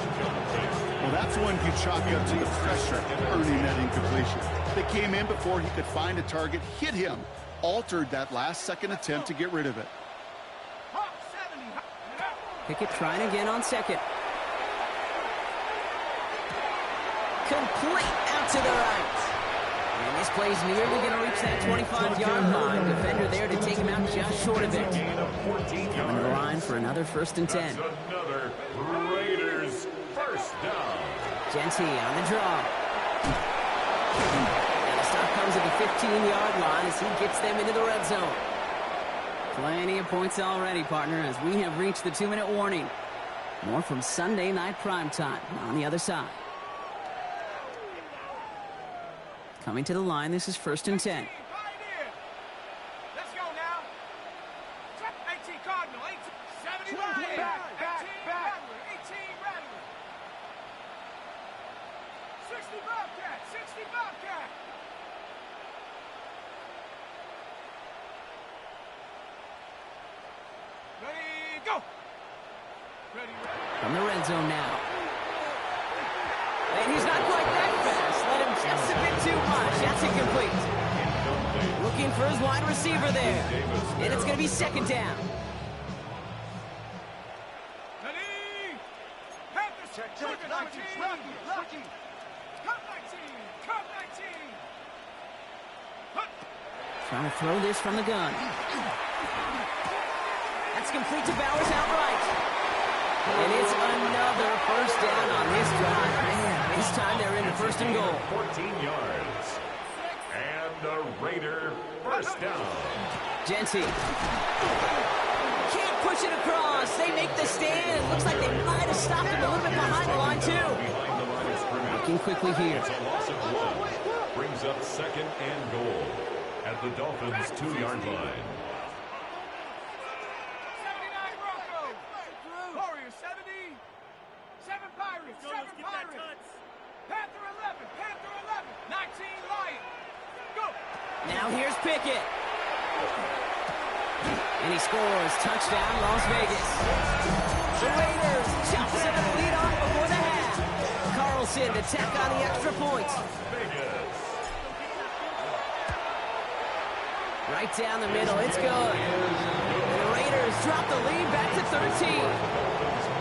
Well, that's one you chalk up to the pressure earning that incompletion. They came in before he could find a target, hit him, altered that last-second attempt to get rid of it. Pickett trying again on second. Complete out to the right. And this play's nearly going to reach that 25-yard line. Defender there to take him out just short of it. Coming to the line for another first and 10. That's another Raiders first down. Genty on the draw. And the stop comes at the 15-yard line as he gets them into the red zone. Plenty of points already, partner, as we have reached the 2-minute warning. More from Sunday Night Primetime on the other side. Coming to the line, this is first and 10. Let's go now. 18 Cardinal, 18, 70 Rattler, 18 Rattler. 60 Bobcat, 60 Bobcat. Ready, go. Ready. From the red zone now. And he's not quite that fast. Let him just a bit too much. That's incomplete. Looking for his wide receiver there. And it's going to be second down. Ready. Panthers, check 19. Lucky. Cut 19. Cut 19. Trying to throw this from the gun. That's complete to Bowers outright. And it's another first down on this drive. Man, this time they're in the first and goal. 14 yards. And a Raider first down. Genty. Can't push it across. They make the stand. It looks like they might have stopped him a little bit behind the line, too. Behind the line of scrimmage. Looking quickly here. It's a loss of 1. Brings up second and goal at the Dolphins' 2-yard line. 79 Broncos. Warriors 70. 7 Pirates. 7 Pirates. Panther 11. Panther 11. 19 Lions. Go. Now here's Pickett. And he scores. Touchdown, Las Vegas. The Raiders jump 7 lead on before the half. Carlson to tack on the extra point. Vegas. Right down the middle. It's good. And the Raiders drop the lead back to 13.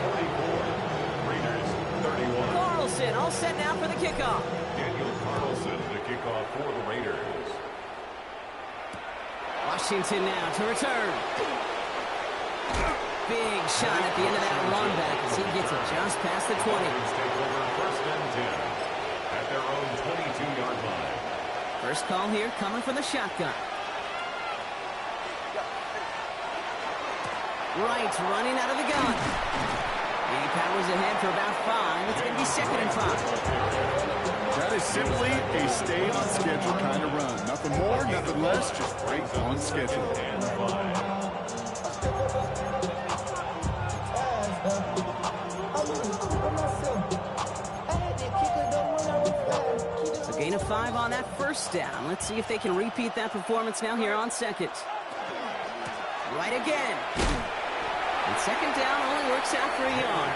44. Raiders 31. Carlson all set now for the kickoff. Daniel Carlson to kick off for the Raiders. Washington now to return. Big shot at the end of that run back as he gets it just past the 20. Dolphins take over first and 10 at their own 22-yard line. First call here coming from the shotgun. Wright running out of the gun. And he powers ahead for about 5. It's going to be second and 5. That is simply a stay on schedule kind of run. Nothing more, nothing less, just right on schedule. And 5. So gain of 5 on that that first down. Let's see if they can repeat that performance now here on second. Right again. And second down only works out for a yard.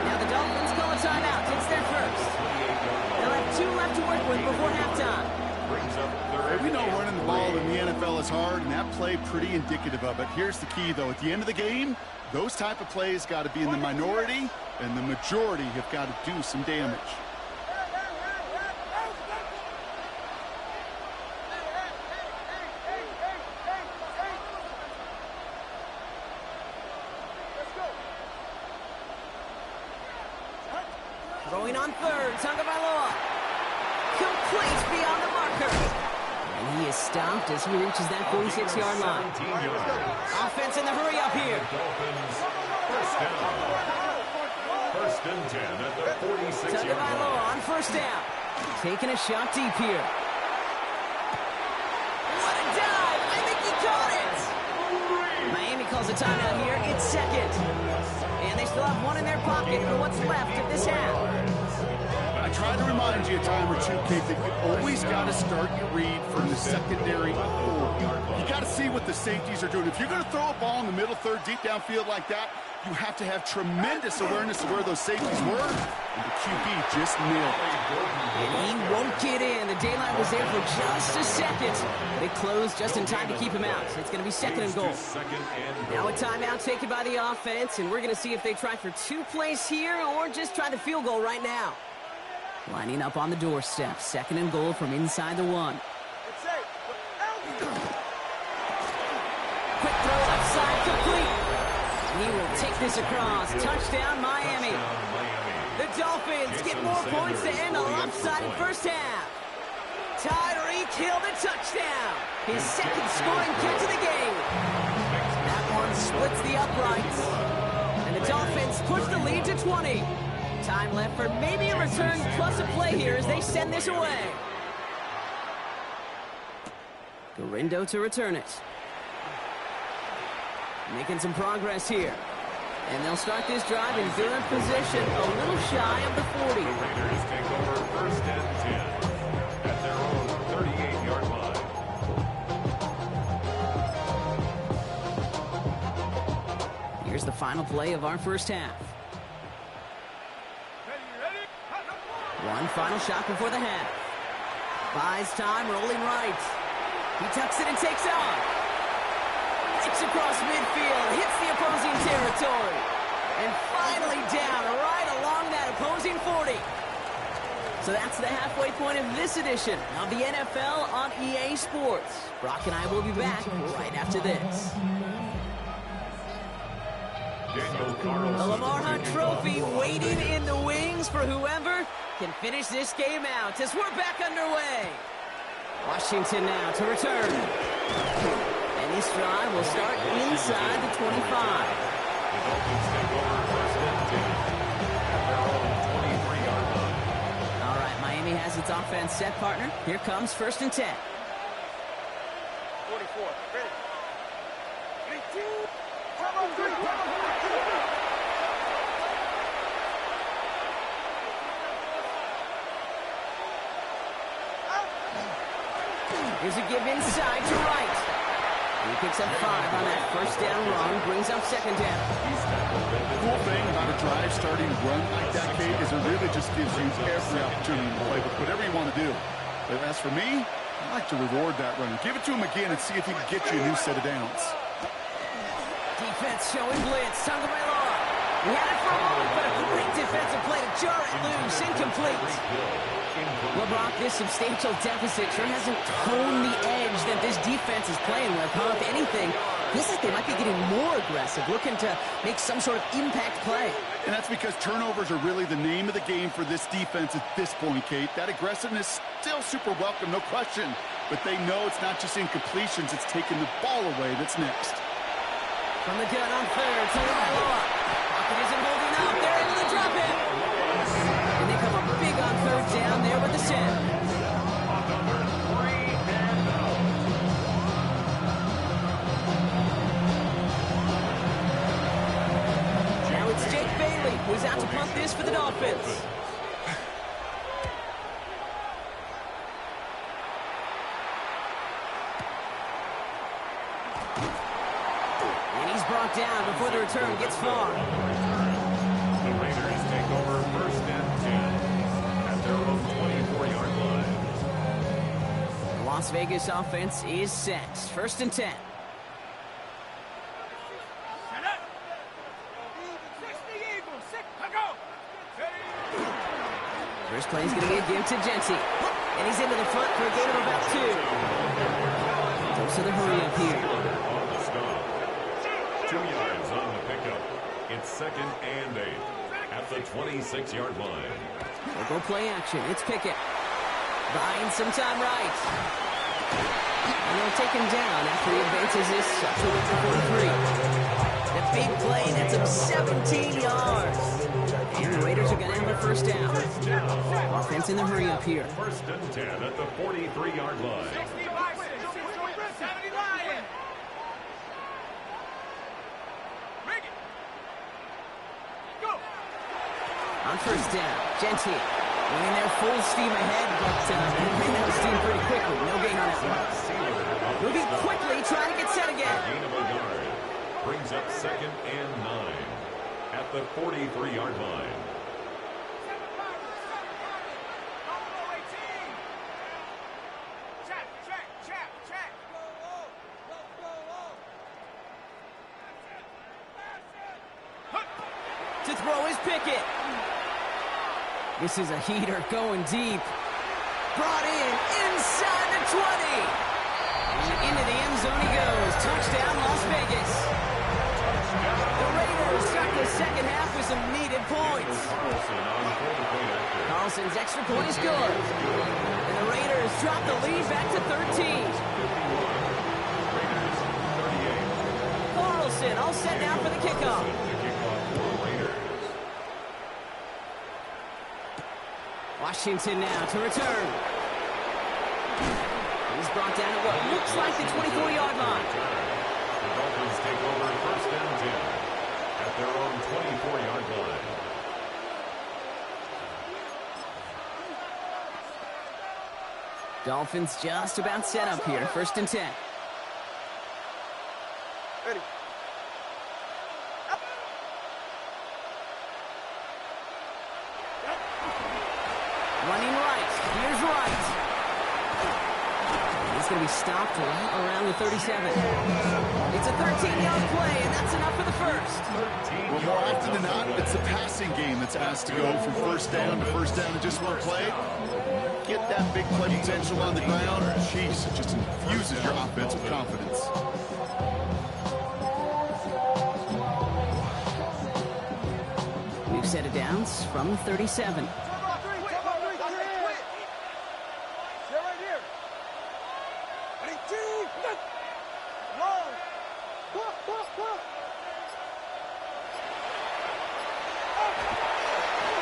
Now the Dolphins call a timeout. It's their first. They'll have 2 left to work with before halftime. We know running the ball in the NFL is hard, and that play pretty indicative of it. Here's the key, though. At the end of the game, those type of plays got to be in the minority, and the majority have got to do some damage. Throwing on third, Tagovailoa. Complete beyond the marker. And he is stopped as he reaches that 46-yard line. Offense in the hurry up here. Dolphins, first down. First and 10 at the 46-yard Tagovailoa line. on first down. Taking a shot deep here. What a dive! I think he caught it! Miami calls a timeout here. It's second. And they still have one in their pocket for what's left of this half. I try to remind you a time or two, Kate, that you always got to start your read from the secondary forward. You got to see what the safeties are doing. If you're going to throw a ball in the middle third, deep downfield like that, you have to have tremendous awareness of where those safeties were, and the QB just nailed it. And he won't get in. The daylight was there for just a second. But it closed just in time to keep him out. It's going to be second and goal. Now a timeout taken by the offense, and we're going to see if they try for 2 plays here or just try the field goal right now. Lining up on the doorstep. Second and goal from inside the 1. Quick throw left side, complete. He will take this across. Touchdown, Miami. The Dolphins get more points to end a lopsided first half. Tyreek Hill the touchdown. His second scoring kick to the game. That one splits the uprights. And the Dolphins push the lead to 20. Time left for maybe a return plus a play here as they send this away. Garindo to return it. Making some progress here. And they'll start this drive in good position, a little shy of the 40. Raiders take over first and 10 at their own 38-yard line. Here's the final play of our first half. One final shot before the half. Buys time, rolling right. He tucks it and takes off. Kicks across midfield, hits the opposing territory. And finally down right along that opposing 40. So that's the halfway point of this edition of the NFL on EA Sports. Brock and I will be back right after this. The Lamar Hunt Trophy waiting in the wings for whoever can finish this game out as we're back underway. Washington now to return. And this drive will start inside the 25. The Dolphins take over first and 10 at their own 23-yard line. All right, Miami has its offense set, partner. Here comes first and 10. 44. Ready. 3, 2. Come on, 3. Come on, 3. Here's a give inside to right. He picks up 5 on that first down run, brings up second down. The cool thing about a drive starting run like that, Kate, is it really just gives you every opportunity to play with whatever you want to do. But as for me, I like to reward that run. Give it to him again and see if he can get you a new set of downs. Defense showing blitz. Tagovailoa. He had it for a moment, but a great defensive play to jar it loose. Incomplete. Well, Brock, this substantial deficit sure hasn't honed the edge that this defense is playing with, huh? If anything, feels like they might be getting more aggressive, looking to make some sort of impact play. And that's because turnovers are really the name of the game for this defense at this point, Kate. That aggressiveness still super welcome, no question. But they know it's not just incompletions, it's taking the ball away that's next. From the gun on third, Tagovailoa. Pocket isn't holding up. They're able to drop it. And they come up big on third down there with the send. Now it's Jake Bailey, who's out to punt this for the Dolphins. And he's brought down before the return gets far. The Raiders take over 1st and 10 at their own 24-yard line. The Las Vegas offense is set. 1st and 10. First play is going to be a give to Genty. And he's into the front for a gain of about 2. Goes to the hurry up here. On the stop. 2 yards on the pickup. It's 2nd and 8 at the 26-yard line. We'll go play action. It's Pickett. Buying some time right. And they'll take him down after he advances this up to the 43. The big play nets him 17 yards. And the Raiders are going to have a first down. Offense in the hurry up here. 1st and 10 at the 43-yard line. On first down, Genty winning their full steam ahead, but ran out of steam pretty quickly. No gain on that one. Moving quickly, trying to get set again. Gain of a yard. Brings up 2nd and 9 at the 43-yard line. To throw is Pickett. This is a heater going deep. Brought in inside the 20. And into the end zone he goes. Touchdown, Las Vegas. The Raiders got the second half with some needed points. Carlson's extra point is good. And the Raiders drop the lead back to 13. Carlson all set now for the kickoff. Washington now to return. He's brought down at what looks like the 24-yard line. The Dolphins take over 1st and 10 at their own 24-yard line. Dolphins just about set up here. 1st and 10. Ready. Running right. Here's right. He's going to be stopped right around the 37. It's a 13-yard play, and that's enough for the first. Well, more often than not, it's the passing game that's asked to go from 1st down to 1st down in just one play. Get that big play potential on the ground. Jeez, it just infuses your offense with confidence. New set of downs from 37.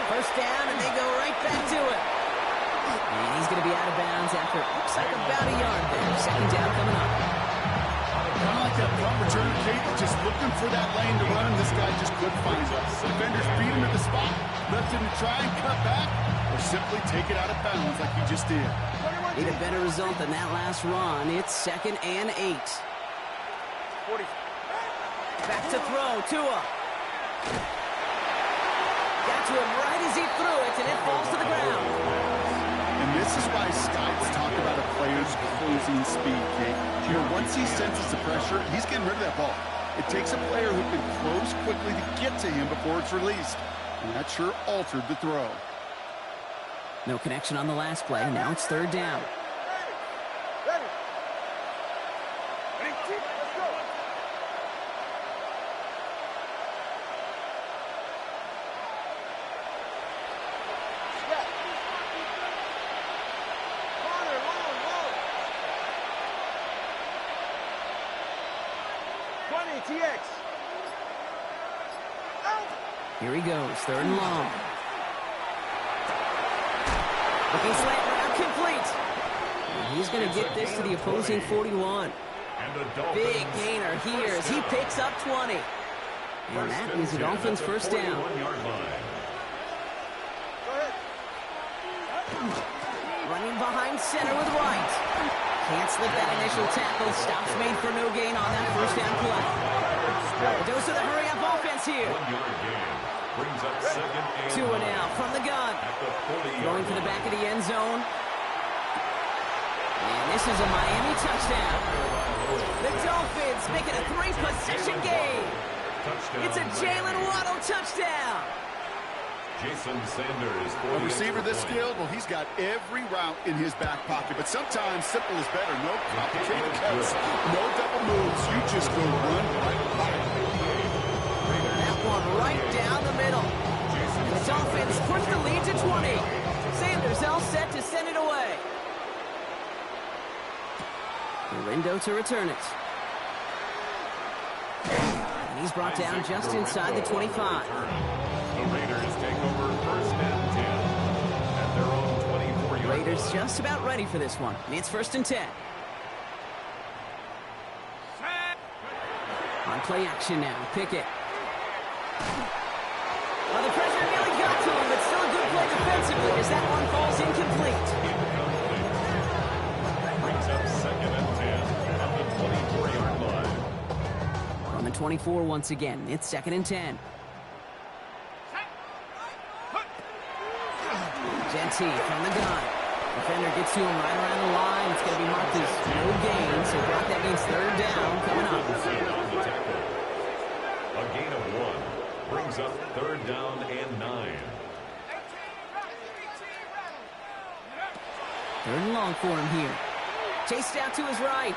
First down, and they go right back to it. And he's going to be out of bounds after, looks like about a yard there. 2nd down coming up. Kind of like that punt return, Kate, just looking for that lane to run, and this guy just couldn't find it. Defenders beat him at the spot, left him to try and cut back, or simply take it out of bounds like he just did. Need a better result than that last run. It's 2nd and 8. 40. Back to throw, Tua. Got to him right as he threw it, and it falls to the ground. And this is why scouts talk about a player's closing speed, Kate. You know, once he senses the pressure, he's getting rid of that ball. It takes a player who can close quickly to get to him before it's released. And that sure altered the throw. No connection on the last play. Now it's 3rd down. Ready. Let's go. TX. Here he goes, 3rd and long. Looking slant route complete. And he's going to get this to the opposing 41. Big gainer here as he picks up 20. And that is the Dolphins' first down. Running behind center with Wright. Can't slip that initial tackle. Stops made for no gain on that first down play. Goes to the hurry-up offense here. 1 yard gain. Brings up second and 2 and out from the gun. at the 40-yard Going to the line. back of the end zone. And this is a Miami touchdown. The Dolphins make it a 3-possession game. Touchdown, It's a Jalen Miami. Waddle touchdown. Jason Sanders for A the receiver extra this point. skilled, well, he's got every route in his back pocket. But sometimes simple is better. No complicated cuts, no double moves. You just go run right by it. That one right down the middle. And the Dolphins push the lead to 20. Sanders all set to send it away. Lindo to return it. And he's brought down just inside the 25. The Raiders take over first and 10 at their own 24-yard Raiders line. just about ready for this one. It's first and 10. On play action now. Pickett. Well, the pressure nearly got to him, but still a good play defensively as that one falls incomplete. Brings up second and 10 at the 24-yard line. On the 24 once again. It's second and 10. Genty from the gun. Defender gets to him right around the line. It's going to be marked as no gain. So Brock, that means third down coming up. On the tackle. A gain of 1 brings up third down and 9. Third and long for him here. Chased out to his right.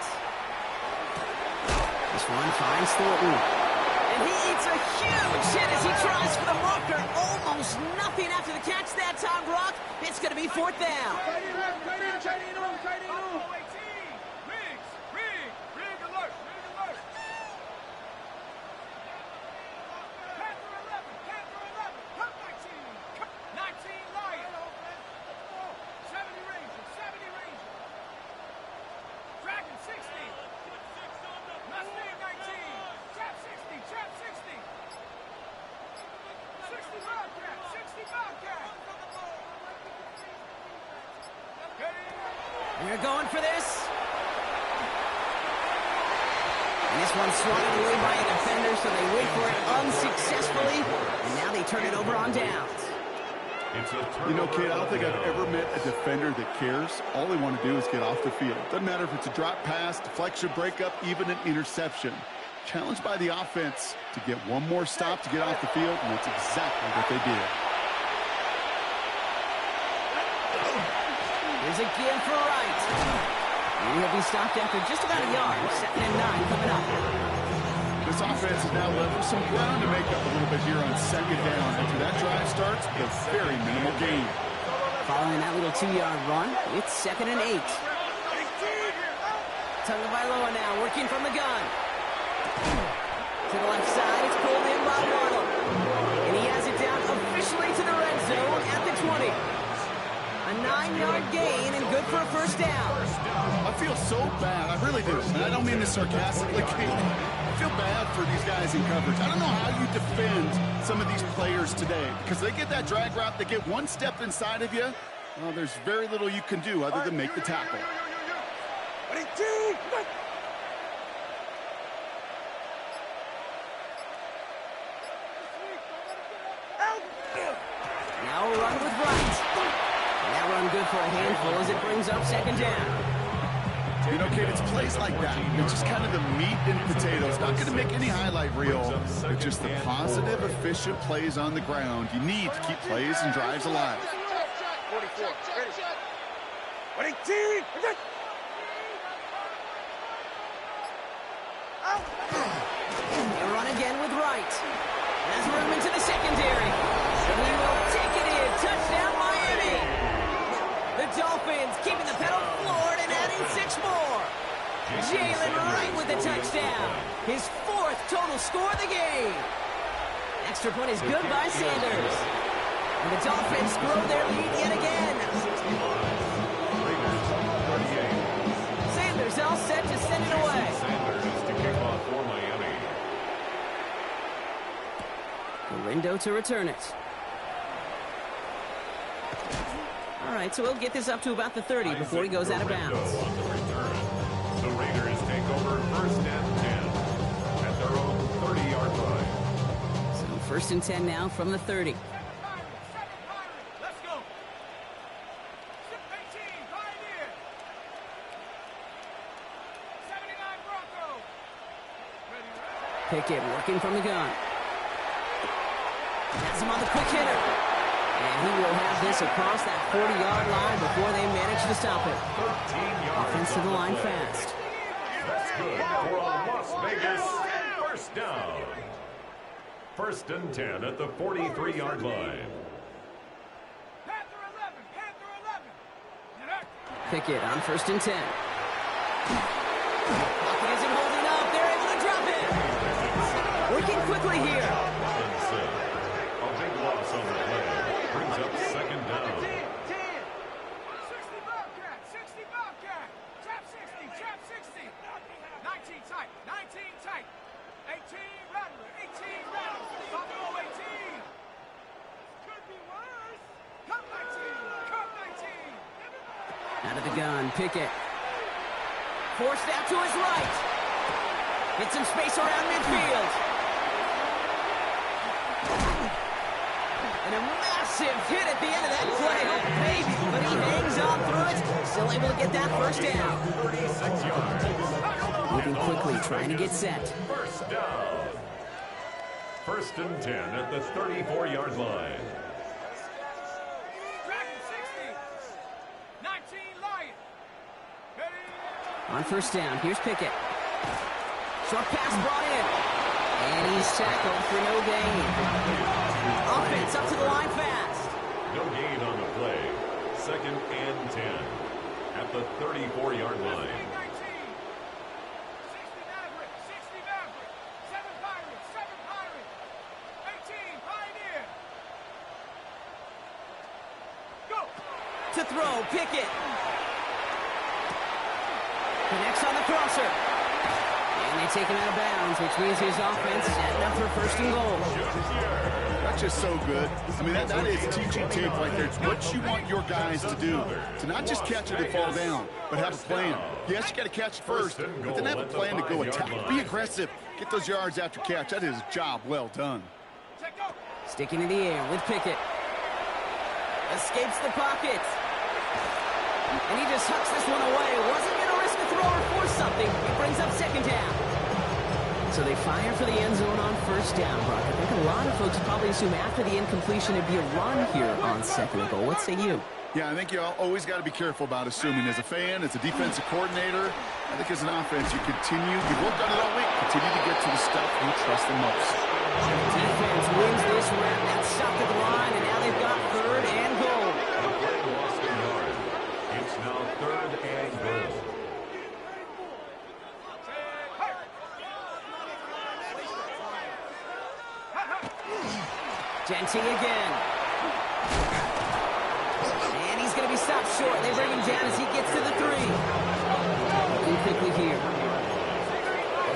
This one finds Thornton. And he eats a huge hit as he tries for the marker. Almost nothing after the catch that time, Brock. It's going to be fourth down. They're going for this. And this one's swung away by a defender, so they wait for it unsuccessfully. And now they turn it over on downs. It's a You know, turnover kid, I don't think of I've ever met a defender that cares. All they want to do is get off the field. Doesn't matter if it's a drop pass, deflection, breakup, even an interception. Challenged by the offense to get one more stop to get off the field, and that's exactly what they did. Here's a give for Wright. And he'll be stopped after just about a yard. Second and 9 coming up. This offense has now left some ground to make up a little bit here on second down. After that drive starts, a very minimal gain. Following that little 2-yard run, it's second and 8. Tagovailoa now working from the gun. To the left side, it's pulled in by Waddle. And he has it down officially to the red zone at the 20. A 9-yard gain and good for a first down. I feel so bad. I really do. And I don't mean this sarcastically. I feel bad for these guys in coverage. I don't know how you defend some of these players today because they get that drag route, they get one step inside of you. Well, there's very little you can do other than make the tackle. Now a run with Wright. And that run good for a handful as it brings up second down. You know, kid, it's plays like that. It's just kind of the meat and potatoes. Not going to make any highlight reel, but just the positive, efficient plays on the ground. You need to keep plays and drives alive. 44. Ready? They run again with Wright. Has room into the secondary. And he will take it in. Touchdown, Miami. The Dolphins keeping the pedal floored and adding 6 more. Jalen Wright with the touchdown. His 4th total score of the game. Extra point is good by Sanders. And the Dolphins grow their lead yet again. Sanders all set to send it away. Sanders to kick off for Miami. Lindo to return it. All right, so we'll get this up to about the 30 before he goes out of bounds. On the return. First and 10 now from the 30. Let's go. 18, Pioneer. 79 Bronco. Pickett working from the gun. Has him on the quick hitter. And he will have this across that 40-yard line before they manage to stop it. 13 yards. Offense to the line fast. That's good for a Las Vegas first down. First and 10 at the 43-yard line. Panther 11, Panther 11. Pickett on first and 10. Pocket isn't holding up. They're able to drop it. Working quickly here. A big loss on the play. Brings up second down. 10, 60 Bobcat, 60 Bobcat. Trap 60, trap 60. 19 tight, 19 tight. 18 Rattler, 18 Rattler. Buffalo 18. Could be worse. Cup 19, Cup 19. Out of the gun, Pickett. Forced out to his right. Hits some space around midfield. And a massive hit at the end of that play. Oh, baby. But he hangs on through it. Still able to get that first down. 36 yards. Moving quickly, trying to get set. First down. First and 10 at the 34-yard line. Dragon 60. 19 Lion. Ready? On first down, here's Pickett. Short pass brought in. And he's tackled for no gain. Offense up to the line fast. No gain on the play. Second and 10 at the 34-yard line. 19. 60 Maverick, 60 Maverick. 7 Pirates, 7 Pirates. 18 Pioneer. Go. To throw, Pickett. Connects on the crosser. And they take him out of bounds, which means his offense setting up for first and goal. That's just so good. I mean, that is teaching tape right there. It's what you want your guys to do. To not just catch it and fall down, but have a plan. Yes, you got to catch it first, but then have a plan to go attack. Be aggressive. Get those yards after catch. That is a job well done. Check go. Sticking in the air with Pickett. Escapes the pocket. And he just hucks this one away. Wasn't going to risk a throw or force something. It brings up second down. So they fire for the end zone on first down, Brock. I think a lot of folks probably assume after the incompletion it'd be a run here on second and goal. What say you? Yeah, I think you always got to be careful about assuming. As a fan, as a defensive coordinator, I think as an offense, you've worked on it all week, continue to get to the stuff you trust the most. Defense wins this round. That's stopped at the line, and now they've got third and goal. The play lost a yard. It's now third and goal. Genty again. And he's going to be stopped short. They bring him down as he gets to the 3. Looking quickly here. A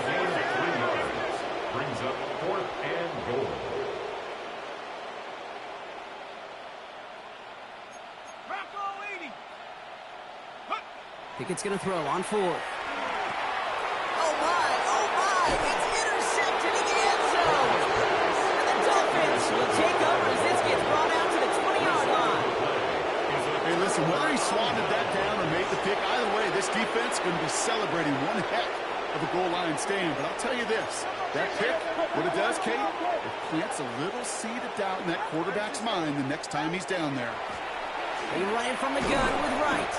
gain of 3 yards. Brings up fourth and goal. Bronco 80. Pickett's going to throw on 4. Oh, my. It's intercepted in the end zone. And the Dolphins will take over as this gets brought out to the 20-yard line. Hey, listen, whether he swatted that down or made the pick, either way, this defense is going to be celebrating one heck of a goal line stand. But I'll tell you this, that pick, what it does, Kate, it plants a little seed of doubt in that quarterback's mind the next time he's down there. They run from the gun with Wright.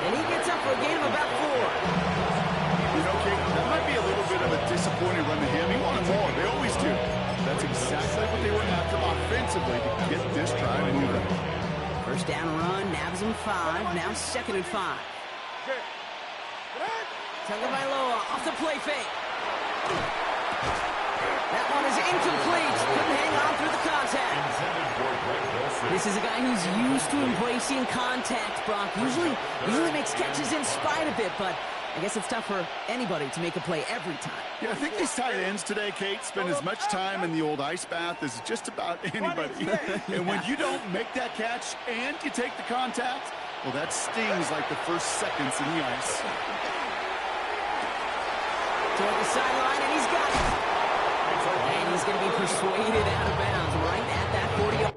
And he gets up for a gain of about 4. You know, Kate, that might be a little bit of a disappointing run to him. He wanted more. They always do. That's exactly what they were after offensively to get this drive moving. First down run, nabs him 5. Now second and 5. Tagovailoa off the play fake. That one is incomplete. Couldn't hang on through the contact. This is a guy who's used to embracing contact, Brock. Usually makes catches in spite of it, but I guess it's tough for anybody to make a play every time. Yeah, I think these tight ends today, Kate, spend as much time in the old ice bath as just about anybody. And when you don't make that catch and you take the contact, well, that stings like the first seconds in the ice. Toward the sideline, and he's got it. And he's going to be persuaded out of bounds right at that 40-yard.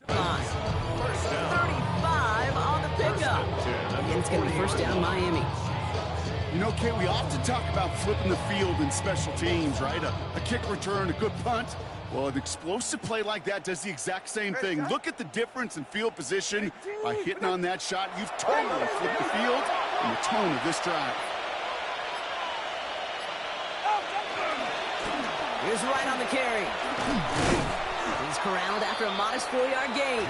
First down. 35 on the pickup. And it's going to be first down Miami. You know, Kate, we often talk about flipping the field in special teams, right? A kick return, a good punt. Well, an explosive play like that does the exact same thing. Look at the difference in field position. By hitting on that shot, you've totally flipped the field and the tone of this drive. Here's Wright on the carry. He's corralled after a modest 4-yard gain.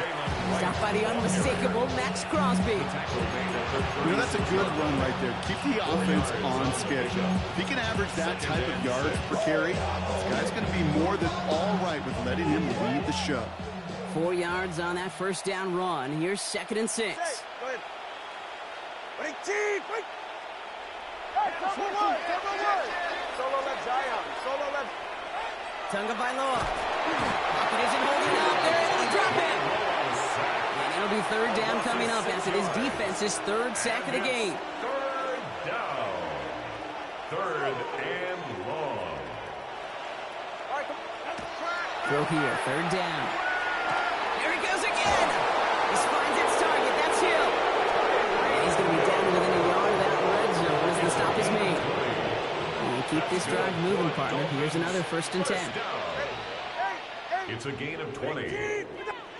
Stopped by the unmistakable Max Crosby. You know, that's a good run right there. Keep the offense on schedule. If he can average that type of yards per carry, this guy's going to be more than all right with letting him lead the show. 4 yards on that first down run. Here's 2nd and 6. Go ahead. Wait, team, wait. Hey, cover one. Solo left Zion. Solo left. Tunga Bailoa. Pocket isn't holding up. They're able to drop him. And it'll be 3rd down coming up as it is defense's 3rd sack of the game. 3rd down. 3rd and long. All right, come on. Throw here, 3rd down. There he goes again. This finds its target. That's Hill. And he's going to be down within a yard of that red zone as the stop is made. And keep this drive moving, partner. Here's another 1st and 10. It's a gain of 20.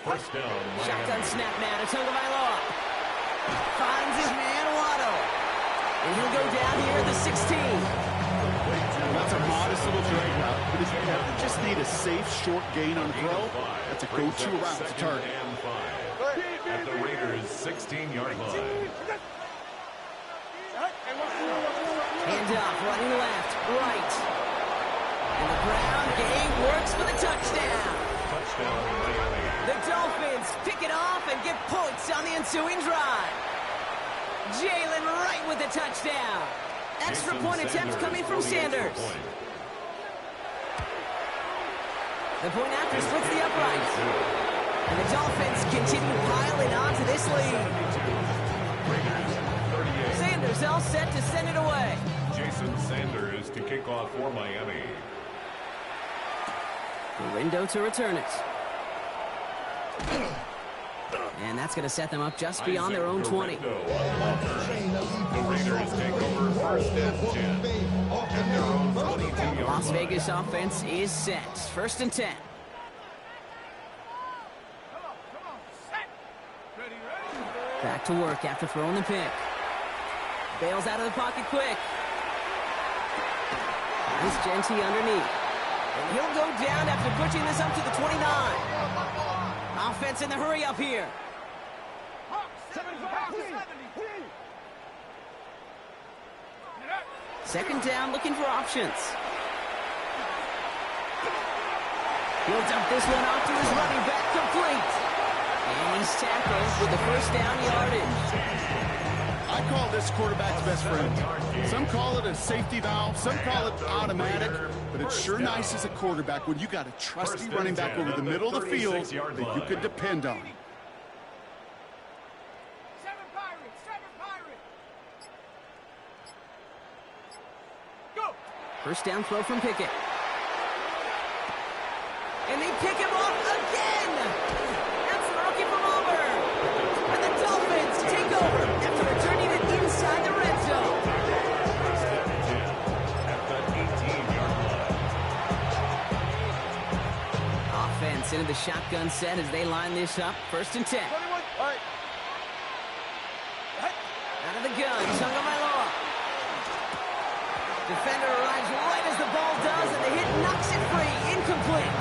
First down. Shotgun snap now to Tunga Bailoa. Finds his man, Waddle. And he'll go down here at the 16. That's a modest little drag route, but if you ever just need a safe, short gain on a throw, that's a go-to route to target. At the Raiders' 16-yard line. Hand off, running left, right. And the ground game works for the touchdown. Touchdown, Miami. The Dolphins pick it off and get points on the ensuing drive. Jalen Wright with the touchdown. Extra point attempt coming from Sanders. The point after splits the uprights. And the Dolphins continue piling on to this lead. Sanders all set to send it away. Jason Sanders to kick off for Miami. Window to return it. And that's going to set them up just beyond their own 20. The Raiders take over 1st and 10 at their own 22-yard Las line. Vegas offense is set. 1st and 10. Back to work after throwing the pick. Bails out of the pocket quick. Nice Genty underneath. And he'll go down after pushing this up to the 29. Offense in the hurry up here. Second down, looking for options. He'll dump this one off to his running back, complete. And he's tackled with the 1st down yardage. I call this quarterback's best friend. Some call it a safety valve, some call it automatic, but it's sure nice as a quarterback when you got a trusty running back over the middle of the field that you can depend on. First down throw from Pickett. And they pick him off again. That's the rookie from Auburn. And the Dolphins take over after returning it inside the red zone. At the 18-yard line. Offense into the shotgun set as they line this up. 1st and 10. 21. All right. Out of the gun, Tagovailoa. Defender arrives right as the ball does, and the hit knocks it free. Incomplete.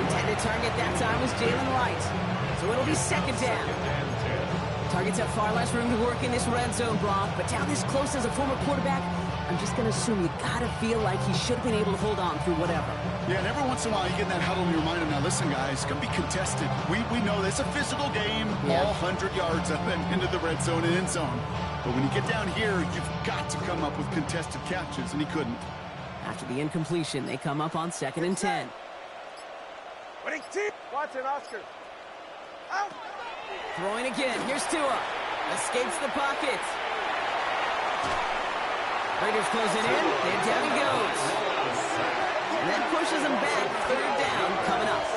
Intended target that time was Jalen Wright. So it'll be 2nd down. Targets have far less room to work in this red zone, Brock, but down this close as a former quarterback, I'm just going to assume you got to feel like he should have been able to hold on through whatever. Yeah, and every once in a while you get in that huddle and you remind him, now listen, guys, it's going to be contested. We know it's a physical game, all 100 yards up and into the red zone and end zone. But when you get down here, you've got to come up with contested catches, and he couldn't. After the incompletion, they come up on 2nd and 10. Watson, Oscar. Out. Throwing again. Here's Tua. Escapes the pocket. Raiders closing in. And down he goes. And that pushes him back. 3rd down coming up.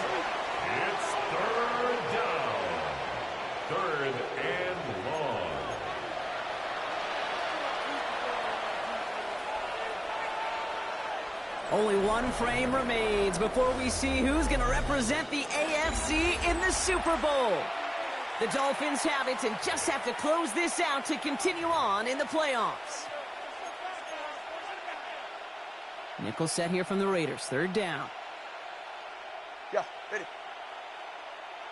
It's 3rd down. 3rd and long. Only one frame remains before we see who's going to represent the AFC in the Super Bowl. The Dolphins have it and just have to close this out to continue on in the playoffs. Nickel set here from the Raiders. 3rd down. Yeah, ready.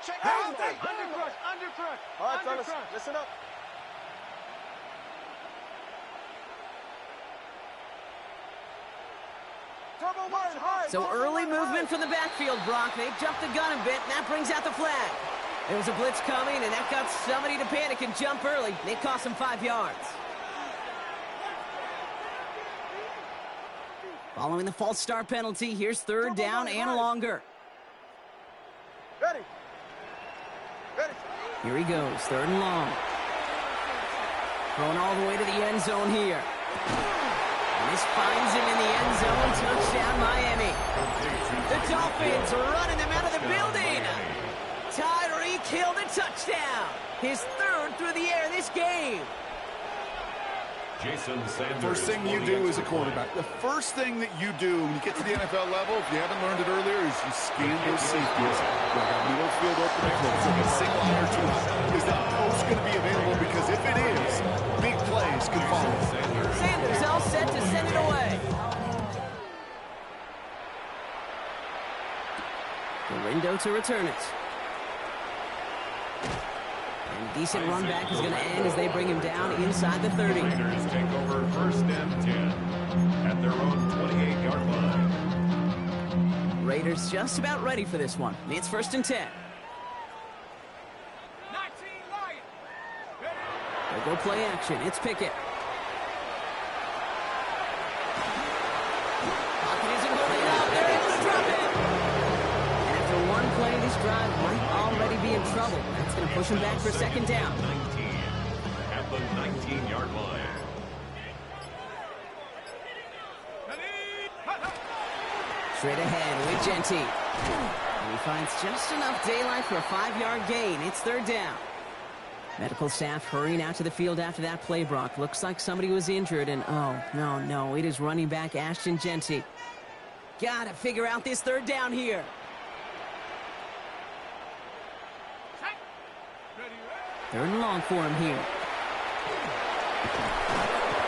Check out. Under front. All right, fellas, listen up. So early movement from the backfield, Brock. They jumped the gun a bit, and that brings out the flag. There was a blitz coming, and that got somebody to panic and jump early. It cost them 5 yards. Following the false start penalty, here's 3rd down and longer. Ready. Here he goes, 3rd and long. Thrown all the way to the end zone here. And this finds him in the end zone. Touchdown, Miami. The Dolphins running them out of the building. Tyreek Hill the touchdown. His 3rd through the air this game. Jason Sanders. First thing you do as a quarterback, the first thing that you do when you get to the NFL level, if you haven't learned it earlier, is you scan those safeties. Like a middle field open and close, like a single eye or two. Is that post going to be available? Because if it is, big plays can follow. Sanders all set to send it away. Garindo to return it. And decent run back is going to end as they bring him down inside the 30. Raiders take over 1st and 10 at their own 28-yard line. Raiders just about ready for this one. It's 1st and 10. They'll go play action. It's Pickett. Pocket isn't holding up. They're able to drop it. And after one play, this drive might already be in trouble. That's going to push him back for 2nd down. 19 at the 19-yard line. Straight ahead with Genty. And he finds just enough daylight for a 5-yard gain. It's 3rd down. Medical staff hurrying out to the field after that play, Brock. Looks like somebody was injured, and oh, no, it is running back Ashton Genty. Gotta figure out this 3rd down here. Third and long for him here.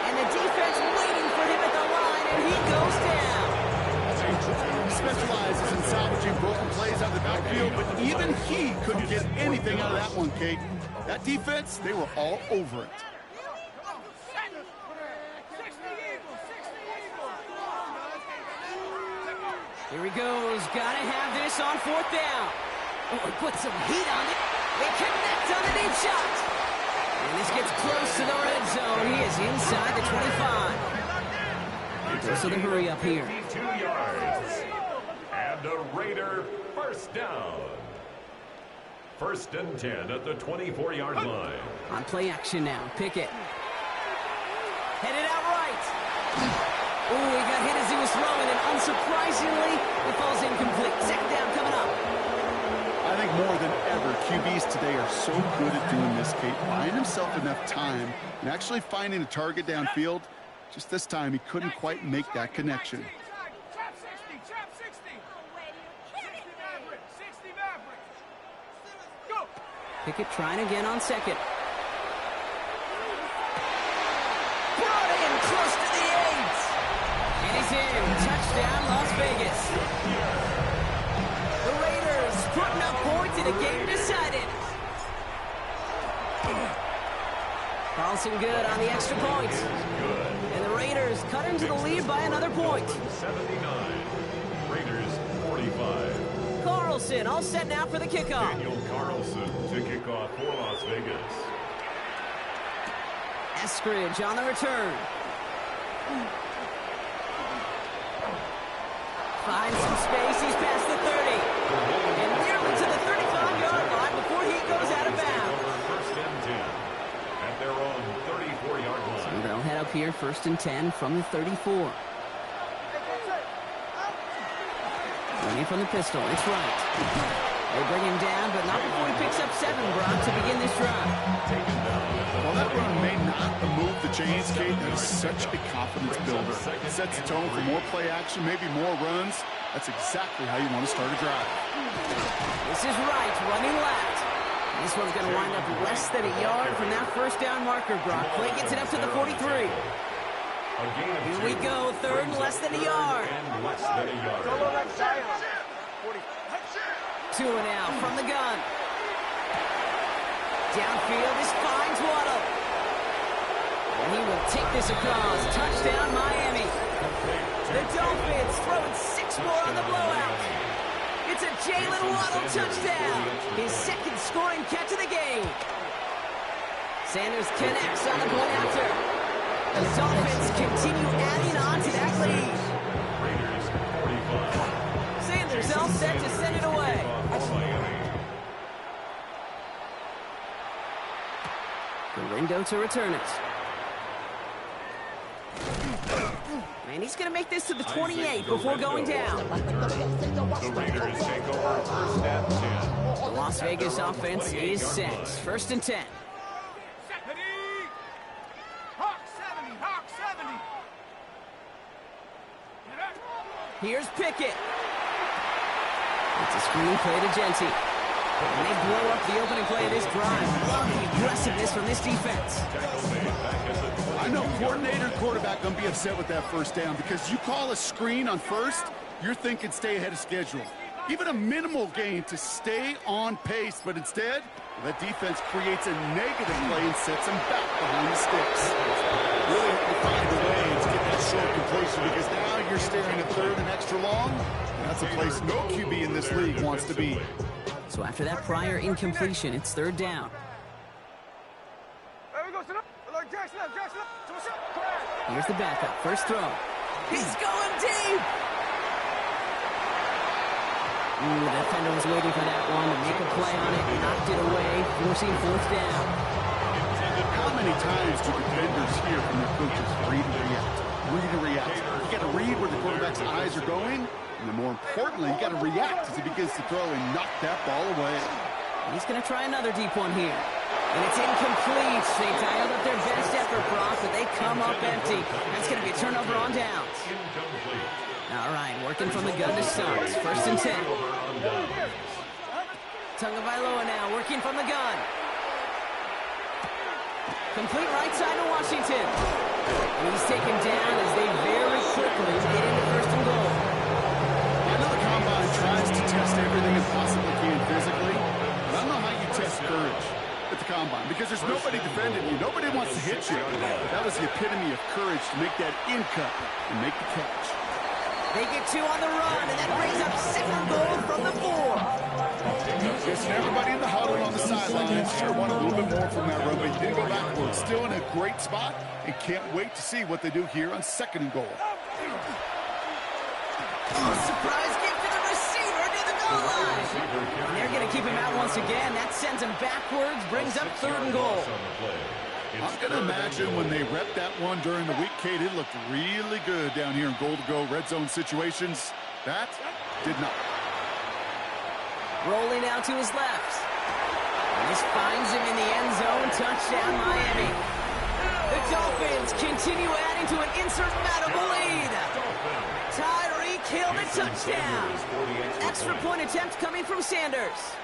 And the defense waiting for him at the line, and he goes down. He specializes in salvaging broken plays out of the backfield, but even he couldn't get anything out of that one, Kate. That defense, they were all over it. Here he goes. Gotta have this on 4th down. Oh, he put some heat on it. They connect on the deep shot. And this gets close to the red zone. He is inside the 25. So the hurry up here. 52 yards. And a Raider 1st down. 1st and 10 at the 24-yard line. On play action now. Pickett. Headed out right. Oh, he got hit as he was throwing, and unsurprisingly, it falls incomplete. 2nd QBs today are so good at doing this, Kate, buying himself enough time and actually finding a target downfield. Just this time, he couldn't quite make that connection. Trap 60, trap 60. 60 Mavericks, 60 Mavericks. Go. Pickett trying again on second. Brought in close to the 8. And he's in. Touchdown, Las Vegas. The Raiders putting up points in a game decided. Carlson good on the extra points. And the Raiders cut into the lead by another point. 79. Raiders 45. Carlson all set now for the kickoff. Daniel Carlson to kick off for Las Vegas. Eskridge on the return. Finds some space. He's past the 30. And nearly to the 35-yard line before he goes out of bounds. First and 10 at their own 34-yard line. So they'll head up here, 1st and 10 from the 34. Running from the pistol. It's right. They bring him down, but not before he picks up 7, Brock, to begin this drive. Well, that run may not move the chains, Kate. That is such a confidence builder. It sets the tone for more play action, maybe more runs. That's exactly how you want to start a drive. This is right, running left. This one's going to wind up less than a yard from that first down marker, Brock. Play gets it up to the 43. Here we go, 3rd and less than a yard. Solo left side. 40. 2 and out from the gun. Downfield is finds Waddle. And he will take this across. Touchdown, Miami. The Dolphins throwing 6 more on the blowout. It's a Jalen Waddle touchdown. His 2nd scoring catch of the game. Sanders connects on the point after. The Dolphins continue adding on to that lead. Sanders all set to send it away. Galindo to return it. And he's going to make this to the 28 before going down. The Raiders take over 1st and 10. The Las Vegas offense is set. 1st and 10. Hawk 70, Hawk 70. Here's Pickett. It's a screen play to Genty. And they blow up the opening play of this drive. Love the aggressiveness from this defense. I know coordinator and quarterback going to be upset with that first down because you call a screen on first, you're thinking stay ahead of schedule. Even a minimal gain to stay on pace, but instead, that defense creates a negative play and sets them back behind the sticks. Really have to find a way to get that short completion because now you're staring at 3rd and extra long. That's a place no QB in this league wants to be. So after that prior incompletion, it's 3rd down. There we go, sit up. Like Jackson up, Jackson up. So what's up? Here's the backup. First throw. He's going deep. Ooh, the defender was waiting for that one to make a play on it. Knocked it away, forcing 4th down. How many times do defenders hear from their coaches read and react? Read and react. You got to read where the quarterback's eyes are going. And then more importantly, you got to react as he begins to throw and knock that ball away. He's going to try another deep one here. And it's incomplete. They dialed up their best effort, Brock, but they come up empty. That's going to be a turnover on downs. All right, working from the gun to start. 1st and 10. Tagovailoa now working from the gun. Complete right side to Washington. And he's taken down as they very quickly get into 1st and goal. I know the combine tries to test everything it possibly can physically, but I don't know how you test courage at the combine because there's nobody defending you. Nobody wants to hit you. That was the epitome of courage to make that in cut and make the catch. They get 2 on the run, and that brings up 2nd goal from the 4. Just everybody in the huddle on the sidelines sure want a little bit more from that run, but he didn't go backwards. Still in a great spot, and can't wait to see what they do here on 2nd and goal. Oh, surprise gift to the receiver near the goal line. And they're going to keep him out once again. That sends him backwards, brings up 3rd and goal. I'm going to imagine when they rep that one during the week, Kate, it looked really good down here in goal-to-go red zone situations. That did not. Rolling out to his left. This finds him in the end zone. Touchdown, Miami. The Dolphins continue adding to an insurmountable lead. Tyreek Hill the touchdown. Extra point attempt coming from Sanders.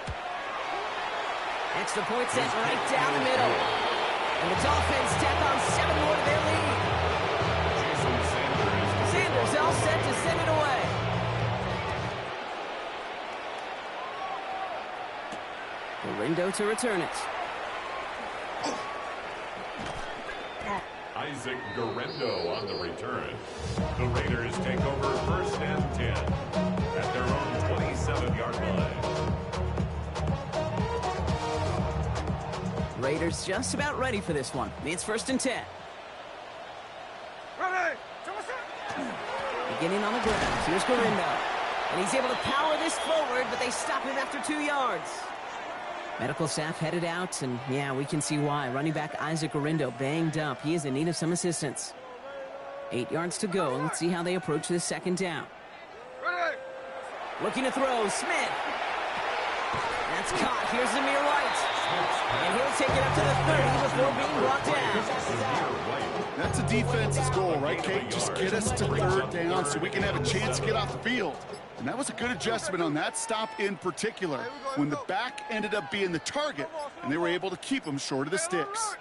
Extra point sent right down the middle. And the Dolphins tack on 7 more to their lead. Sanders all set to send it away. Gorindo to return it. Isaac Gorindo on the return. The Raiders take over 1st and 10 at their own 27-yard line. Raiders just about ready for this one. It's 1st and 10. Beginning on the ground. Here's Gorindo. And he's able to power this forward, but they stop him after 2 yards. Medical staff headed out, and yeah, we can see why. Running back Isaac Gorindo banged up. He is in need of some assistance. 8 yards to go. Let's see how they approach this 2nd down. Looking to throw. Smith. That's caught. Here's Zamir White. And he'll take it up to the 30 before being brought down. That's a defense's goal, right, Kate? Just get us to 3rd down so we can have a chance to get off the field. And that was a good adjustment on that stop in particular, when the back ended up being the target, and they were able to keep him short of the sticks.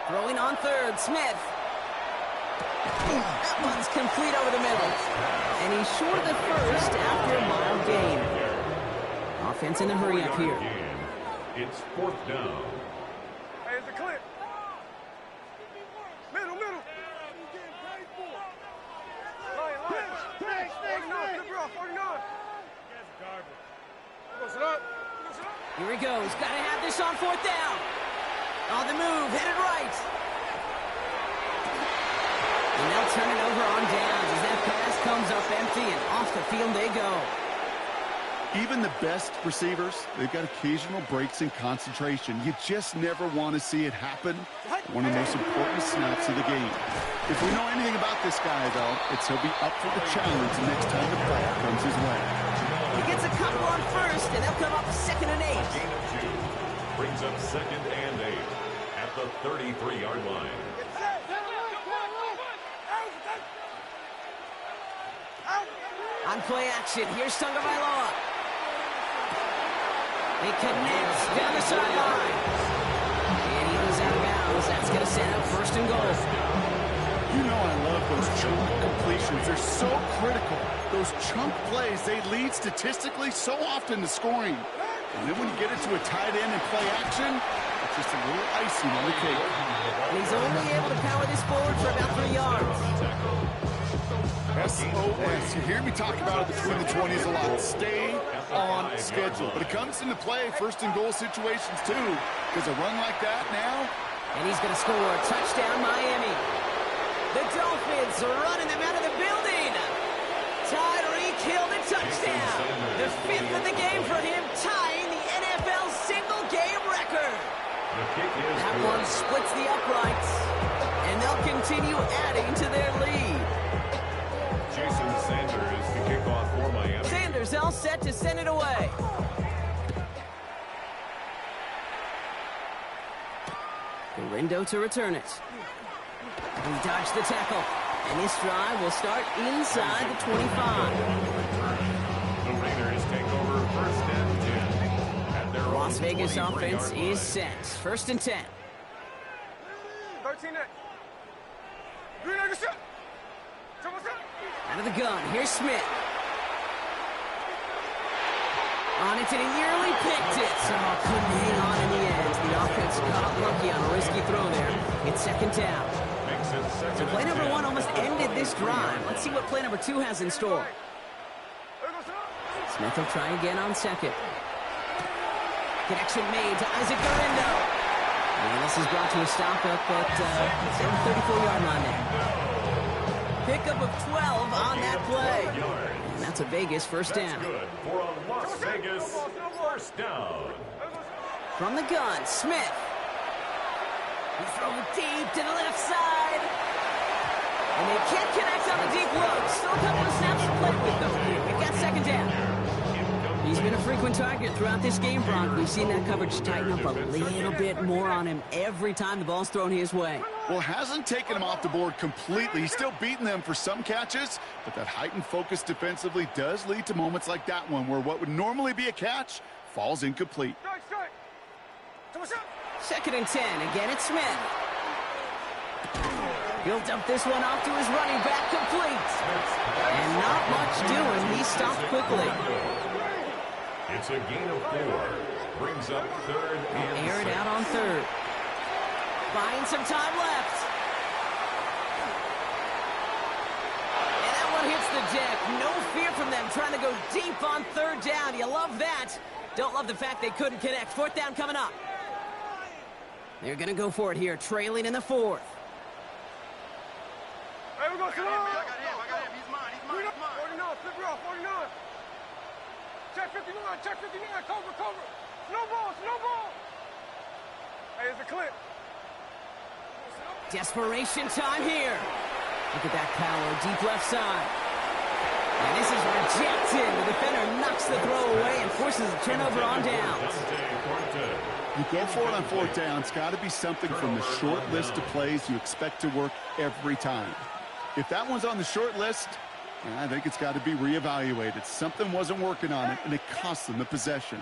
Throwing on 3rd, Smith. That one's complete over the middle. And he's short of the 1st after a mile gain. Offense in a hurry up here. It's 4th down. Hey, it's a clip. Middle. Here he goes. Got to have this on 4th down. On the move, headed right. And they'll turn it over on downs as that pass comes up empty and off the field they go. Even the best receivers, they've got occasional breaks in concentration. You just never want to see it happen. One of the most important snaps of the game. If we know anything about this guy, though, it's he'll be up for the challenge the next time the ball comes his way. He gets a couple on 1st, and they'll come up 2nd and 8. Gain of 2 brings up 2nd and 8 at the 33-yard line. On play action, here's Tagovailoa. He connects down the sideline. And he goes out of bounds. That's going to set up 1st and goal. You know I love those chunk completions. They're so critical. Those chunk plays, they lead statistically so often to scoring. And then when you get it to a tight end and play action, it's just a little icing on the cake. And he's only able to power this forward for about 3 yards. SOS. You hear me talk about it between the 20s a lot. Stay on schedule. But it comes into play 1st and goal situations too. Because a run like that now. And he's going to score a touchdown, Miami. The Dolphins are running them out of the building. Tyreek Hill the touchdown. The 5th of the game for him, tying the NFL single-game record. That one splits the uprights. And they'll continue adding to their lead. Jason Sanders to kick off for Miami. Sanders all set to send it away. Gorindo to return it. He dodged the tackle. And this drive will start inside the 25. The Raiders take over 1st and 10. At their Las Vegas 23-yard offense line. is set. 1st and 10. 13. Out of the gun, here's Smith. On it, and he nearly picked it. Oh, couldn't hang on in the end. The offense got lucky on a risky throw there. It's 2nd down. Makes it 2nd So play and number 10. 1 almost ended this drive. Let's see what play number 2 has in store. Smith will try again on 2nd. Connection made to Isaac Gorindo. And this is brought to a stop up at the 34-yard line there. Pickup of 12 on that play. And that's a Vegas 1st down. Good for a Las Vegas 1st down. From the gun, Smith. He throws it deep to the left side. And they can't connect on the deep look. Still a couple of snaps to play with, though. We've got 2nd down. He's been a frequent target throughout this game, Brock. We've seen that coverage tighten up a little bit more on him every time the ball's thrown his way. Well, hasn't taken him off the board completely. He's still beating them for some catches, but that heightened focus defensively does lead to moments like that one where what would normally be a catch falls incomplete. 2nd and 10. Again, it's Smith. He'll dump this one off to his running back, complete. And not much doing. He stopped quickly. It's a gain of 4. Brings up 3rd and Air it 6. out on 3rd. Buying some time left. And that one hits the deck. No fear from them trying to go deep on 3rd down. You love that. Don't love the fact they couldn't connect. 4th down coming up. They're going to go for it here, trailing in the 4th. Hey, we go to I got him. He's mine. 49, flip route, 49. Check 59, check 59, cover. No ball. Hey, it's a clip. Desperation time here. Look at that power, deep left side. And this is rejected. The defender knocks the throw away and forces a turnover on downs. You go for it on 4th down. It's got to be something from the short list of plays you expect to work every time. If that one's on the short list, I think it's got to be reevaluated. Something wasn't working on it, and it cost them the possession.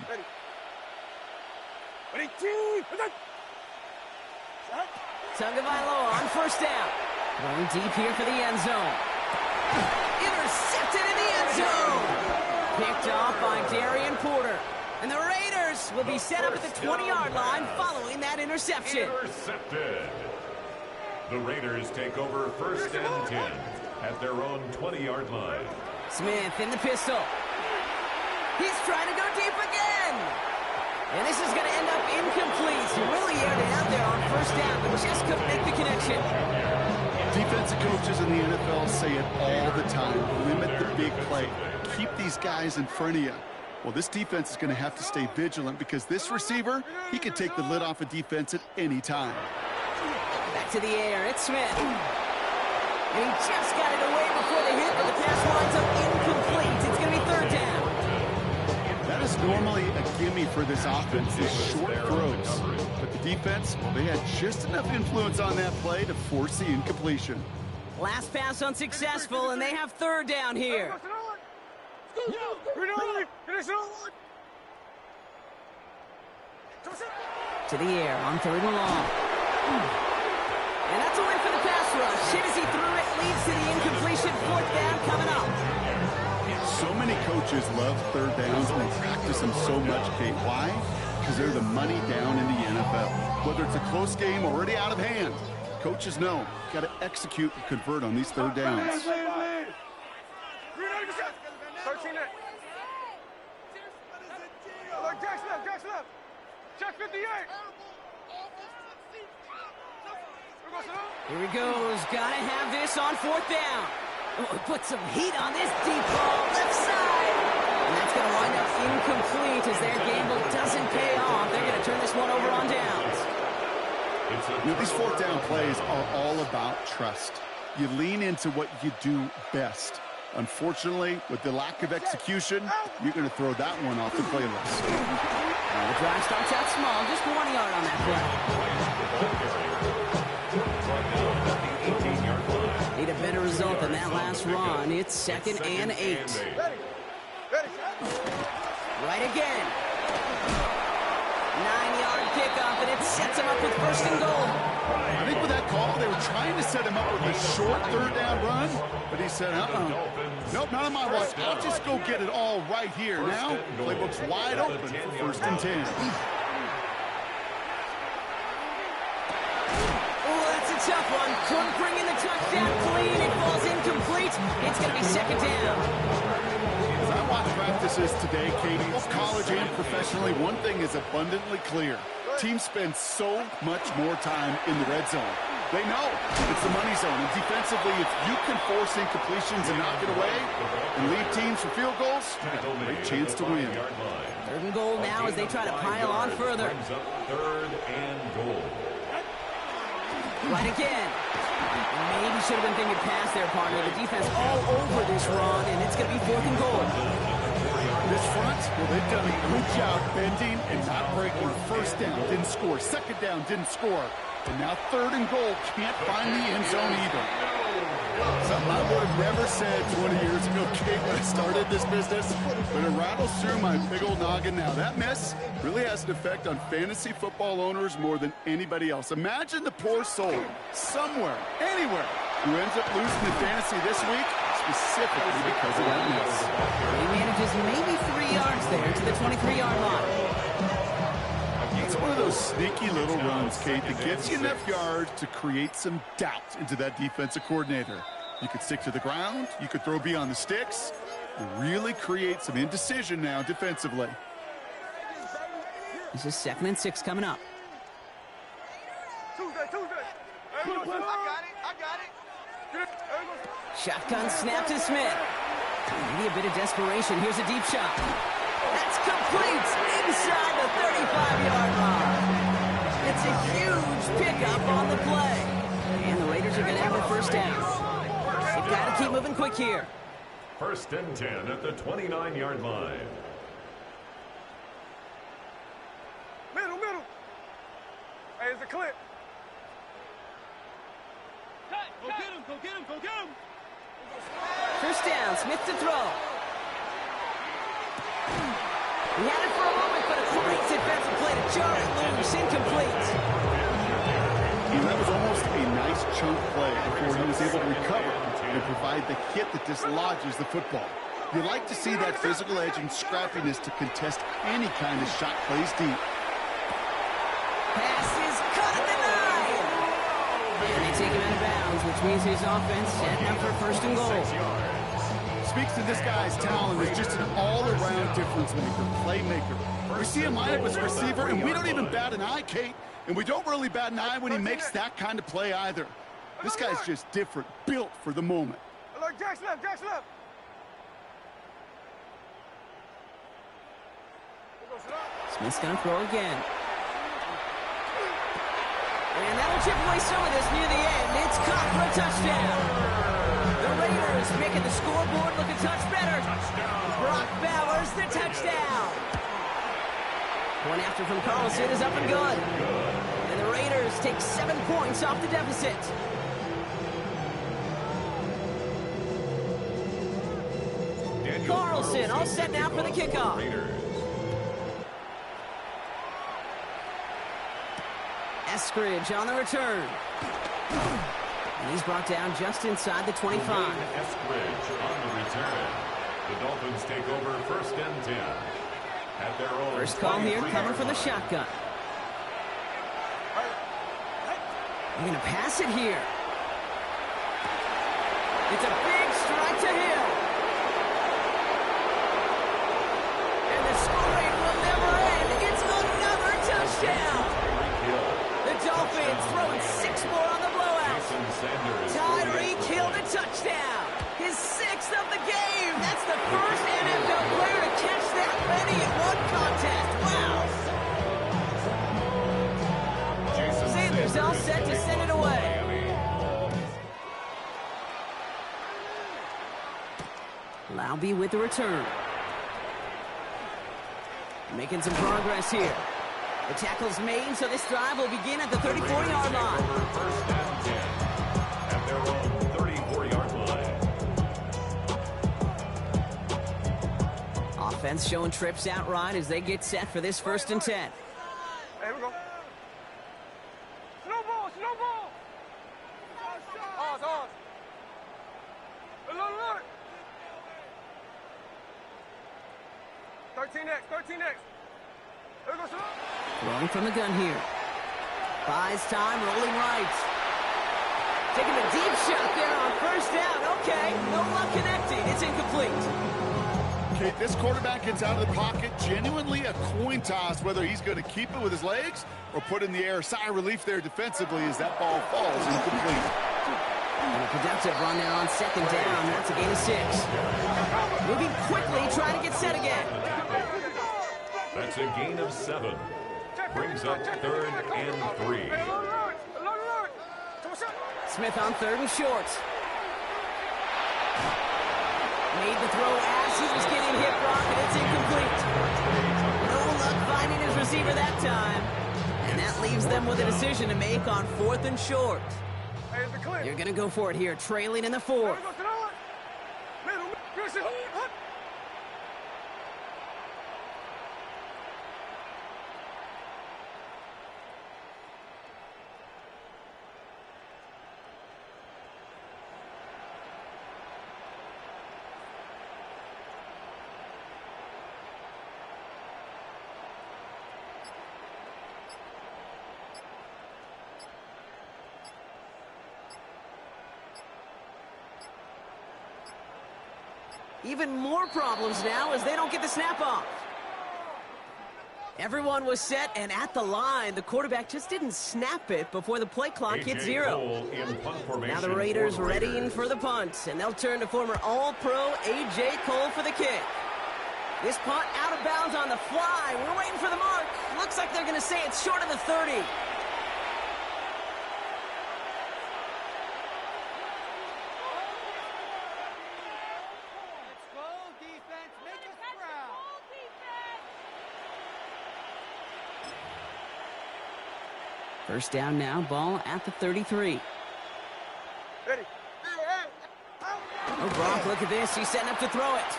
Tagovailoa on 1st down. Going deep here for the end zone. Intercepted in the end zone. Picked off by Darian Porter. And the Raiders will be set up at the 20-yard line following that interception. Intercepted. The Raiders take over 1st and 10 at their own 20-yard line. Smith in the pistol. He's trying to go deep again. And this is going to end up incomplete. He really aired it out there on 1st down, but just couldn't make the connection. Defensive coaches in the NFL say it all the time. Limit the big play. Keep these guys in front of you. Well, this defense is going to have to stay vigilant because this receiver, he could take the lid off a defense at any time. Back to the air. It's Smith. And he just got it away before the hit, but the pass winds up incomplete. It's going to be 3rd down. That is normally a gimme for this offense, these short throws. But the defense, well, they had just enough influence on that play to force the incompletion. Last pass unsuccessful, and they have 3rd down here. To the air on 3rd and long. And that's a win for the pass rush. Hit as he threw it, leads to the incompletion. 4th down coming up. So many coaches love 3rd downs and they practice them so much, Kate. Why? Because they're the money down in the NFL. Whether it's a close game already out of hand, coaches know got to execute and convert on these 3rd downs. 13 net. Jack's left. Check 58. Here he goes. Gotta have this on 4th down. Oh, put some heat on this deep ball. Left side. And that's going to wind up incomplete as their gamble doesn't pay off. They're going to turn this one over on downs. These 4th down plays are all about trust. You lean into what you do best. Unfortunately, with the lack of execution, you're going to throw that one off the playlist. The drive starts out small, just 1 yard on that play. Need a better result than that last run. It's 2nd and 8. Right again. 9-yard kickoff, and it sets him up with 1st and goal. I think with that call, they were trying to set him up with a short 3rd down run, but he said, nope, not on my watch. I'll just go get it all right here. Now, playbook's wide open for 1st and 10. Oh, that's a tough one. Couldn't bring in the touchdown clean. It falls incomplete. It's going to be 2nd down. As I watch practices today, Katie, both college and professionally, one thing is abundantly clear. Teams spend so much more time in the red zone. They know it's the money zone. And defensively, if you can force incompletions and knock it away and lead teams for field goals, you got a great chance to win. 3rd and goal now as they try to pile on further. 3rd and goal. Right again. Maybe should have been thinking past their partner. The defense all over this run, and it's going to be 4th and goal. This front, well, they've done a good job bending and not breaking. First down, didn't score. Second down, didn't score. And now third and goal, can't find the end zone either. Something I would have never said 20 years ago, Kate, when I started this business, but it rattles through my big old noggin now. That miss really has an effect on fantasy football owners more than anybody else. Imagine the poor soul somewhere, anywhere, who ends up losing in fantasy this week, specifically because of that miss. He manages maybe 3 yards there to the 23-yard line. It's one of those sneaky little runs, Kate, that gets you enough yards to create some doubt into that defensive coordinator. You could stick to the ground, you could throw beyond the sticks, and really create some indecision now defensively. This is 2nd and 6 coming up. Tuesday. Hey, I got it. Shotgun snap to Smith. Maybe a bit of desperation. Here's a deep shot. That's complete inside the 35-yard line. It's a huge pickup on the play. And the Raiders are going to have a first down. They've got to keep moving quick here. 1st and 10 at the 29-yard line. Middle. Hey, it's a clip. Go get him. First down, Smith to throw. He had it for a moment, but a great defensive play to jar it loose. Incomplete. That was almost a nice chunk play before he was able to recover and provide the hit that dislodges the football. You like to see that physical edge and scrappiness to contest any kind of shot plays deep. Pass is caught at the 9. And they take him out of bounds, which means his offense setting up for 1st and goal. Speaks to this guy's talent as just an all-around difference maker, playmaker. We see him line up as a receiver, and we don't even bat an eye, Kate. And we don't really bat an eye when he makes that kind of play either. This guy's just different, built for the moment. Look, Jack's left. Smith's going to throw again. And that'll chip away some of this near the end. It's caught for a touchdown. The Raiders making the scoreboard look a touch better. Brock Bowers, the touchdown. One after from Carlson is up and good. And the Raiders take 7 points off the deficit. Carlson all set now for the kickoff. Eskridge on the return. And he's brought down just inside the 25. Eskridge on the return. The Dolphins take over 1st and 10. At their own First call here coming from the shotgun. They're going to pass it here. It's a big strike to Hill. And the scoring will never end. It's another touchdown. The Dolphins throwing 6 more on the blowout. Tyreek Hill the touchdown. His 6th of the game. That's the first NFL player to catch that many in one contest. Wow. Sanders all set to send it away. Laube with the return. Making some progress here. The tackle's made, so this drive will begin at the 34-yard line. 1st and 10 at their own 34-yard line. Offense showing trips out right as they get set for this 1st and 10. Hey, here we go. Snowball. Ours. Look. 13X. Here we go, Throwing from the gun here. Buys time, rolling right. Taking a deep shot there on 1st down. Okay, no luck connecting. It's incomplete. Okay, this quarterback gets out of the pocket, genuinely a coin toss whether he's going to keep it with his legs or put in the air. Sigh of relief there defensively as that ball falls incomplete. And a productive run there on 2nd down. That's a gain of 6. Moving quickly, trying to get set again. That's a gain of 7. Brings up 3rd and 3. Smith on 3rd and short. Made the throw as he was getting hit, Brock, and it's incomplete. No luck finding his receiver that time. And that leaves them with a decision to make on 4th and short. Hey, is it clear? They're going to go for it here, trailing in the 4th. Even more problems now as they don't get the snap off. Everyone was set and at the line. The quarterback just didn't snap it before the play clock hit 0. Now the Raiders readying for the punt, and they'll turn to former All-Pro A.J. Cole for the kick. This punt out of bounds on the fly. We're waiting for the mark. Looks like they're going to say it's short of the 30. First down now, ball at the 33. Ready. Oh, Brock, look at this. He's setting up to throw it.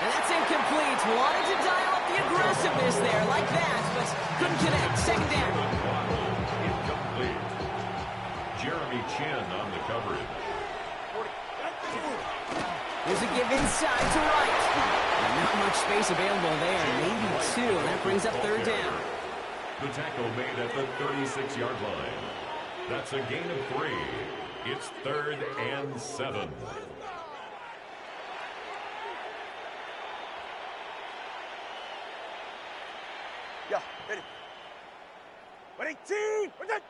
And that's incomplete. Wanted to dial up the aggressiveness there like that, but couldn't connect. Second down. Incomplete. Jeremy Chin on the coverage. There's a give inside to right. And not much space available there. Maybe 2. That brings up third down. The tackle made at the 36-yard line. That's a gain of 3. It's 3rd and 7. Yeah, ready. 118! What's that?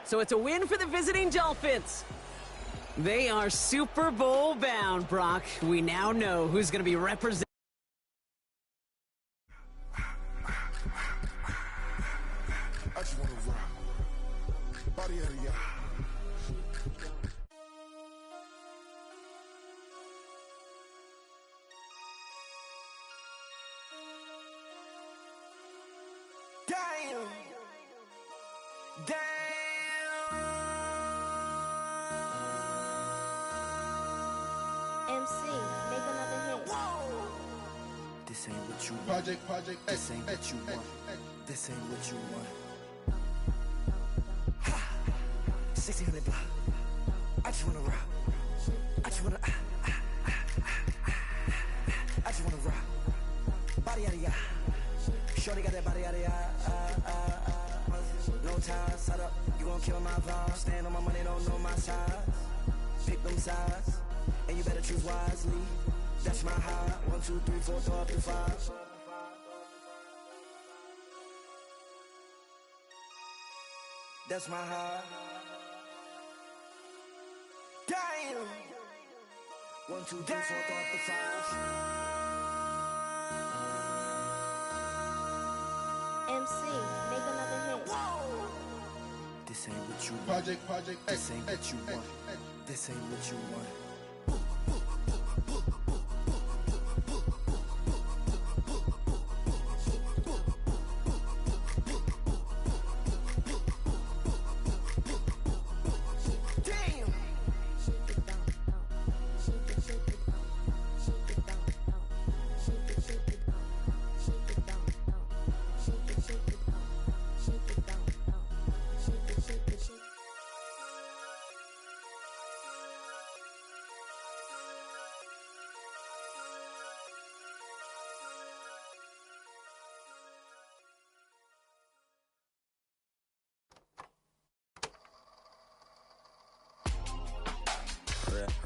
So it's a win for the visiting Dolphins. They are Super Bowl bound, Brock. We now know who's going to be representing. I just want to rock. Body out of y'all. Damn. Damn. MC, make another hit. This ain't what you want. Project, This ain't what you want. This ain't what you want. Ha! 1600 block. I just wanna rock. I just wanna. I just wanna rock. Body out of ya. Shorty got that body out of ya. No ties, set up. You gon' kill my vibe. Stand on my money, don't know my size. Pick them sides. And you better choose wisely. That's my high. 1, 2, 3, 4, throw up to 5. That's my high. Damn. 1, 2, 3, 4, throw up to 5. MC, make another hit. This ain't what you want. Project, This ain't what you want. This ain't what you want.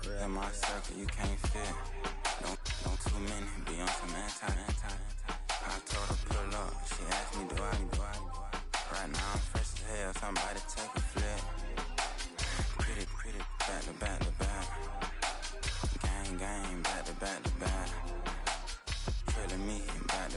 Real in my circle, you can't fit. Don't too many be on some anti. I told her pull up, she asked me do I. Right now I'm fresh as hell, somebody take a flip. Pretty, back to back. Gang, back to back. Feeling me, back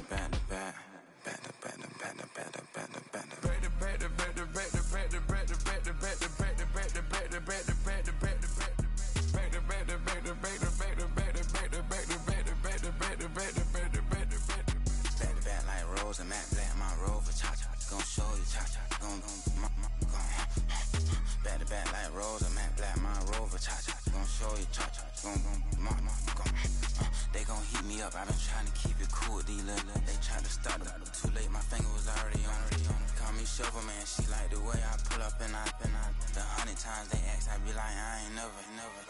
rose, a matte black, my rover, cha-cha. Gon' show you, cha-cha. Gon' back to back like rose, a matte black, my rover, cha-cha. Gon' show you, cha-cha. They gon' heat me up, I been trying to keep it cool with these little. They tried to start it, too late, my finger was already on it. Call me shovel man, she like the way I pull up and I. The 100 times they ask, I be like, I ain't never.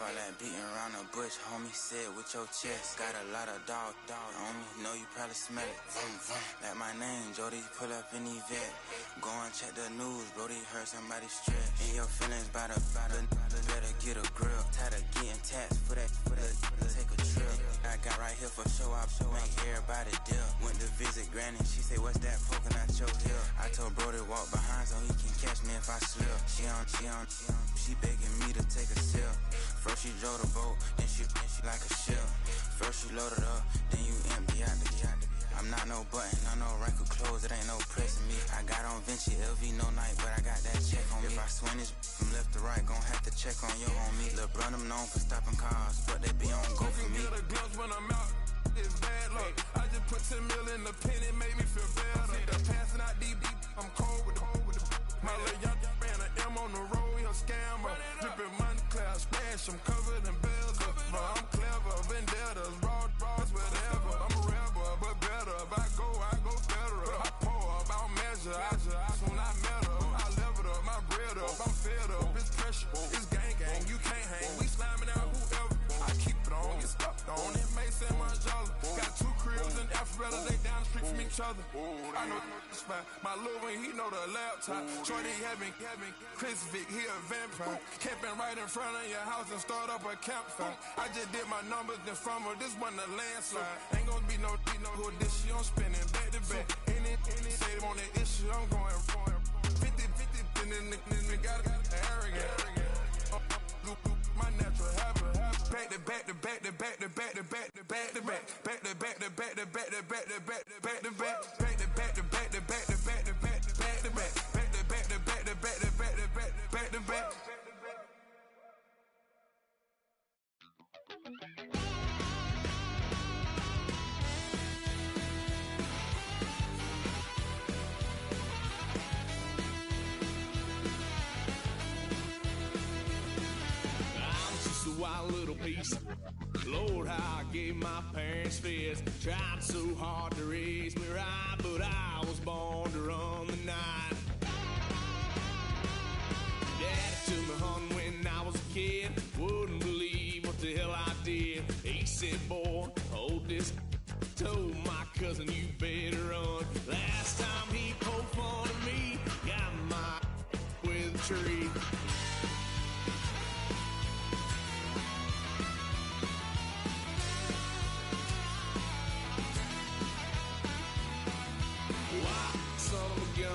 All that beating around the bush, homie, say it with your chest. Got a lot of dog on me, know you probably smell it. Like my name, Jody, pull up in the vet. Go and check the news, Brody heard somebody stretch. In your feelings by the better get a grill. Tired of getting taxed for that, take a trip. I got right here for show up, make everybody dip. Went to visit Granny, she say, what's that poking out your heel? I told Brody walk behind so he can catch me if I slip. She begging me to take a sip. First she drove the boat, then she like a ship. First you load it up, then you empty out the. I'm not no button, no wrinkle clothes, it ain't no pressing me. I got on Vinci, LV, no night, but I got that check on me. If I swing this from left to right, gon' have to check on your homie. Lil' brother, I'm known for stopping cars, but they be on go for me. Get a glimpse when I'm out, it's bad luck. I just put 10 mil in the pen, it made me feel better. The passing out deep, I'm cold with the. My little young ran an M on the road, he a scammer. Drippin' money cloud, splash, I'm covered in bells. But I'm clever, vendettas, raws, whatever. I'm a rebel, but better. If I go better. I pour up, I don't measure. I soon I met her. I leveled up, my bread up, I'm fed up. It's pressure, it's gang, you can't hang. We slamming out whoever. I keep it on, get stuck on. It may say my jolly. Got 2 cribs in Alpharetta, they down the street from each other. I know it's fine. My little one, he know the laptop. Shorty having Chris Vick, he a vampire. Camping right in front of your house and start up a campfire. I just did my numbers then from her, this wasn't a landslide. Ain't gonna be no who this shit, I'm spinning back to back. Any say they want that issue, I'm going 50, and then the got arrogant. My natural habit. Back to back to back to back to back to back to back to back. Back to back to back to back to back to back to back to back. Back to back to back to back to back to back to back to back. Back to back to back to back to back to back to back. Wild little piece. Lord, how I gave my parents fits. Tried so hard to raise me right, but I was born to run the night. Daddy took me hunting when I was a kid. Wouldn't believe what the hell I did. He said, boy, hold this. Told my cousin, you better run. Last time he poked fun at me, got my with a tree. Son of a gun,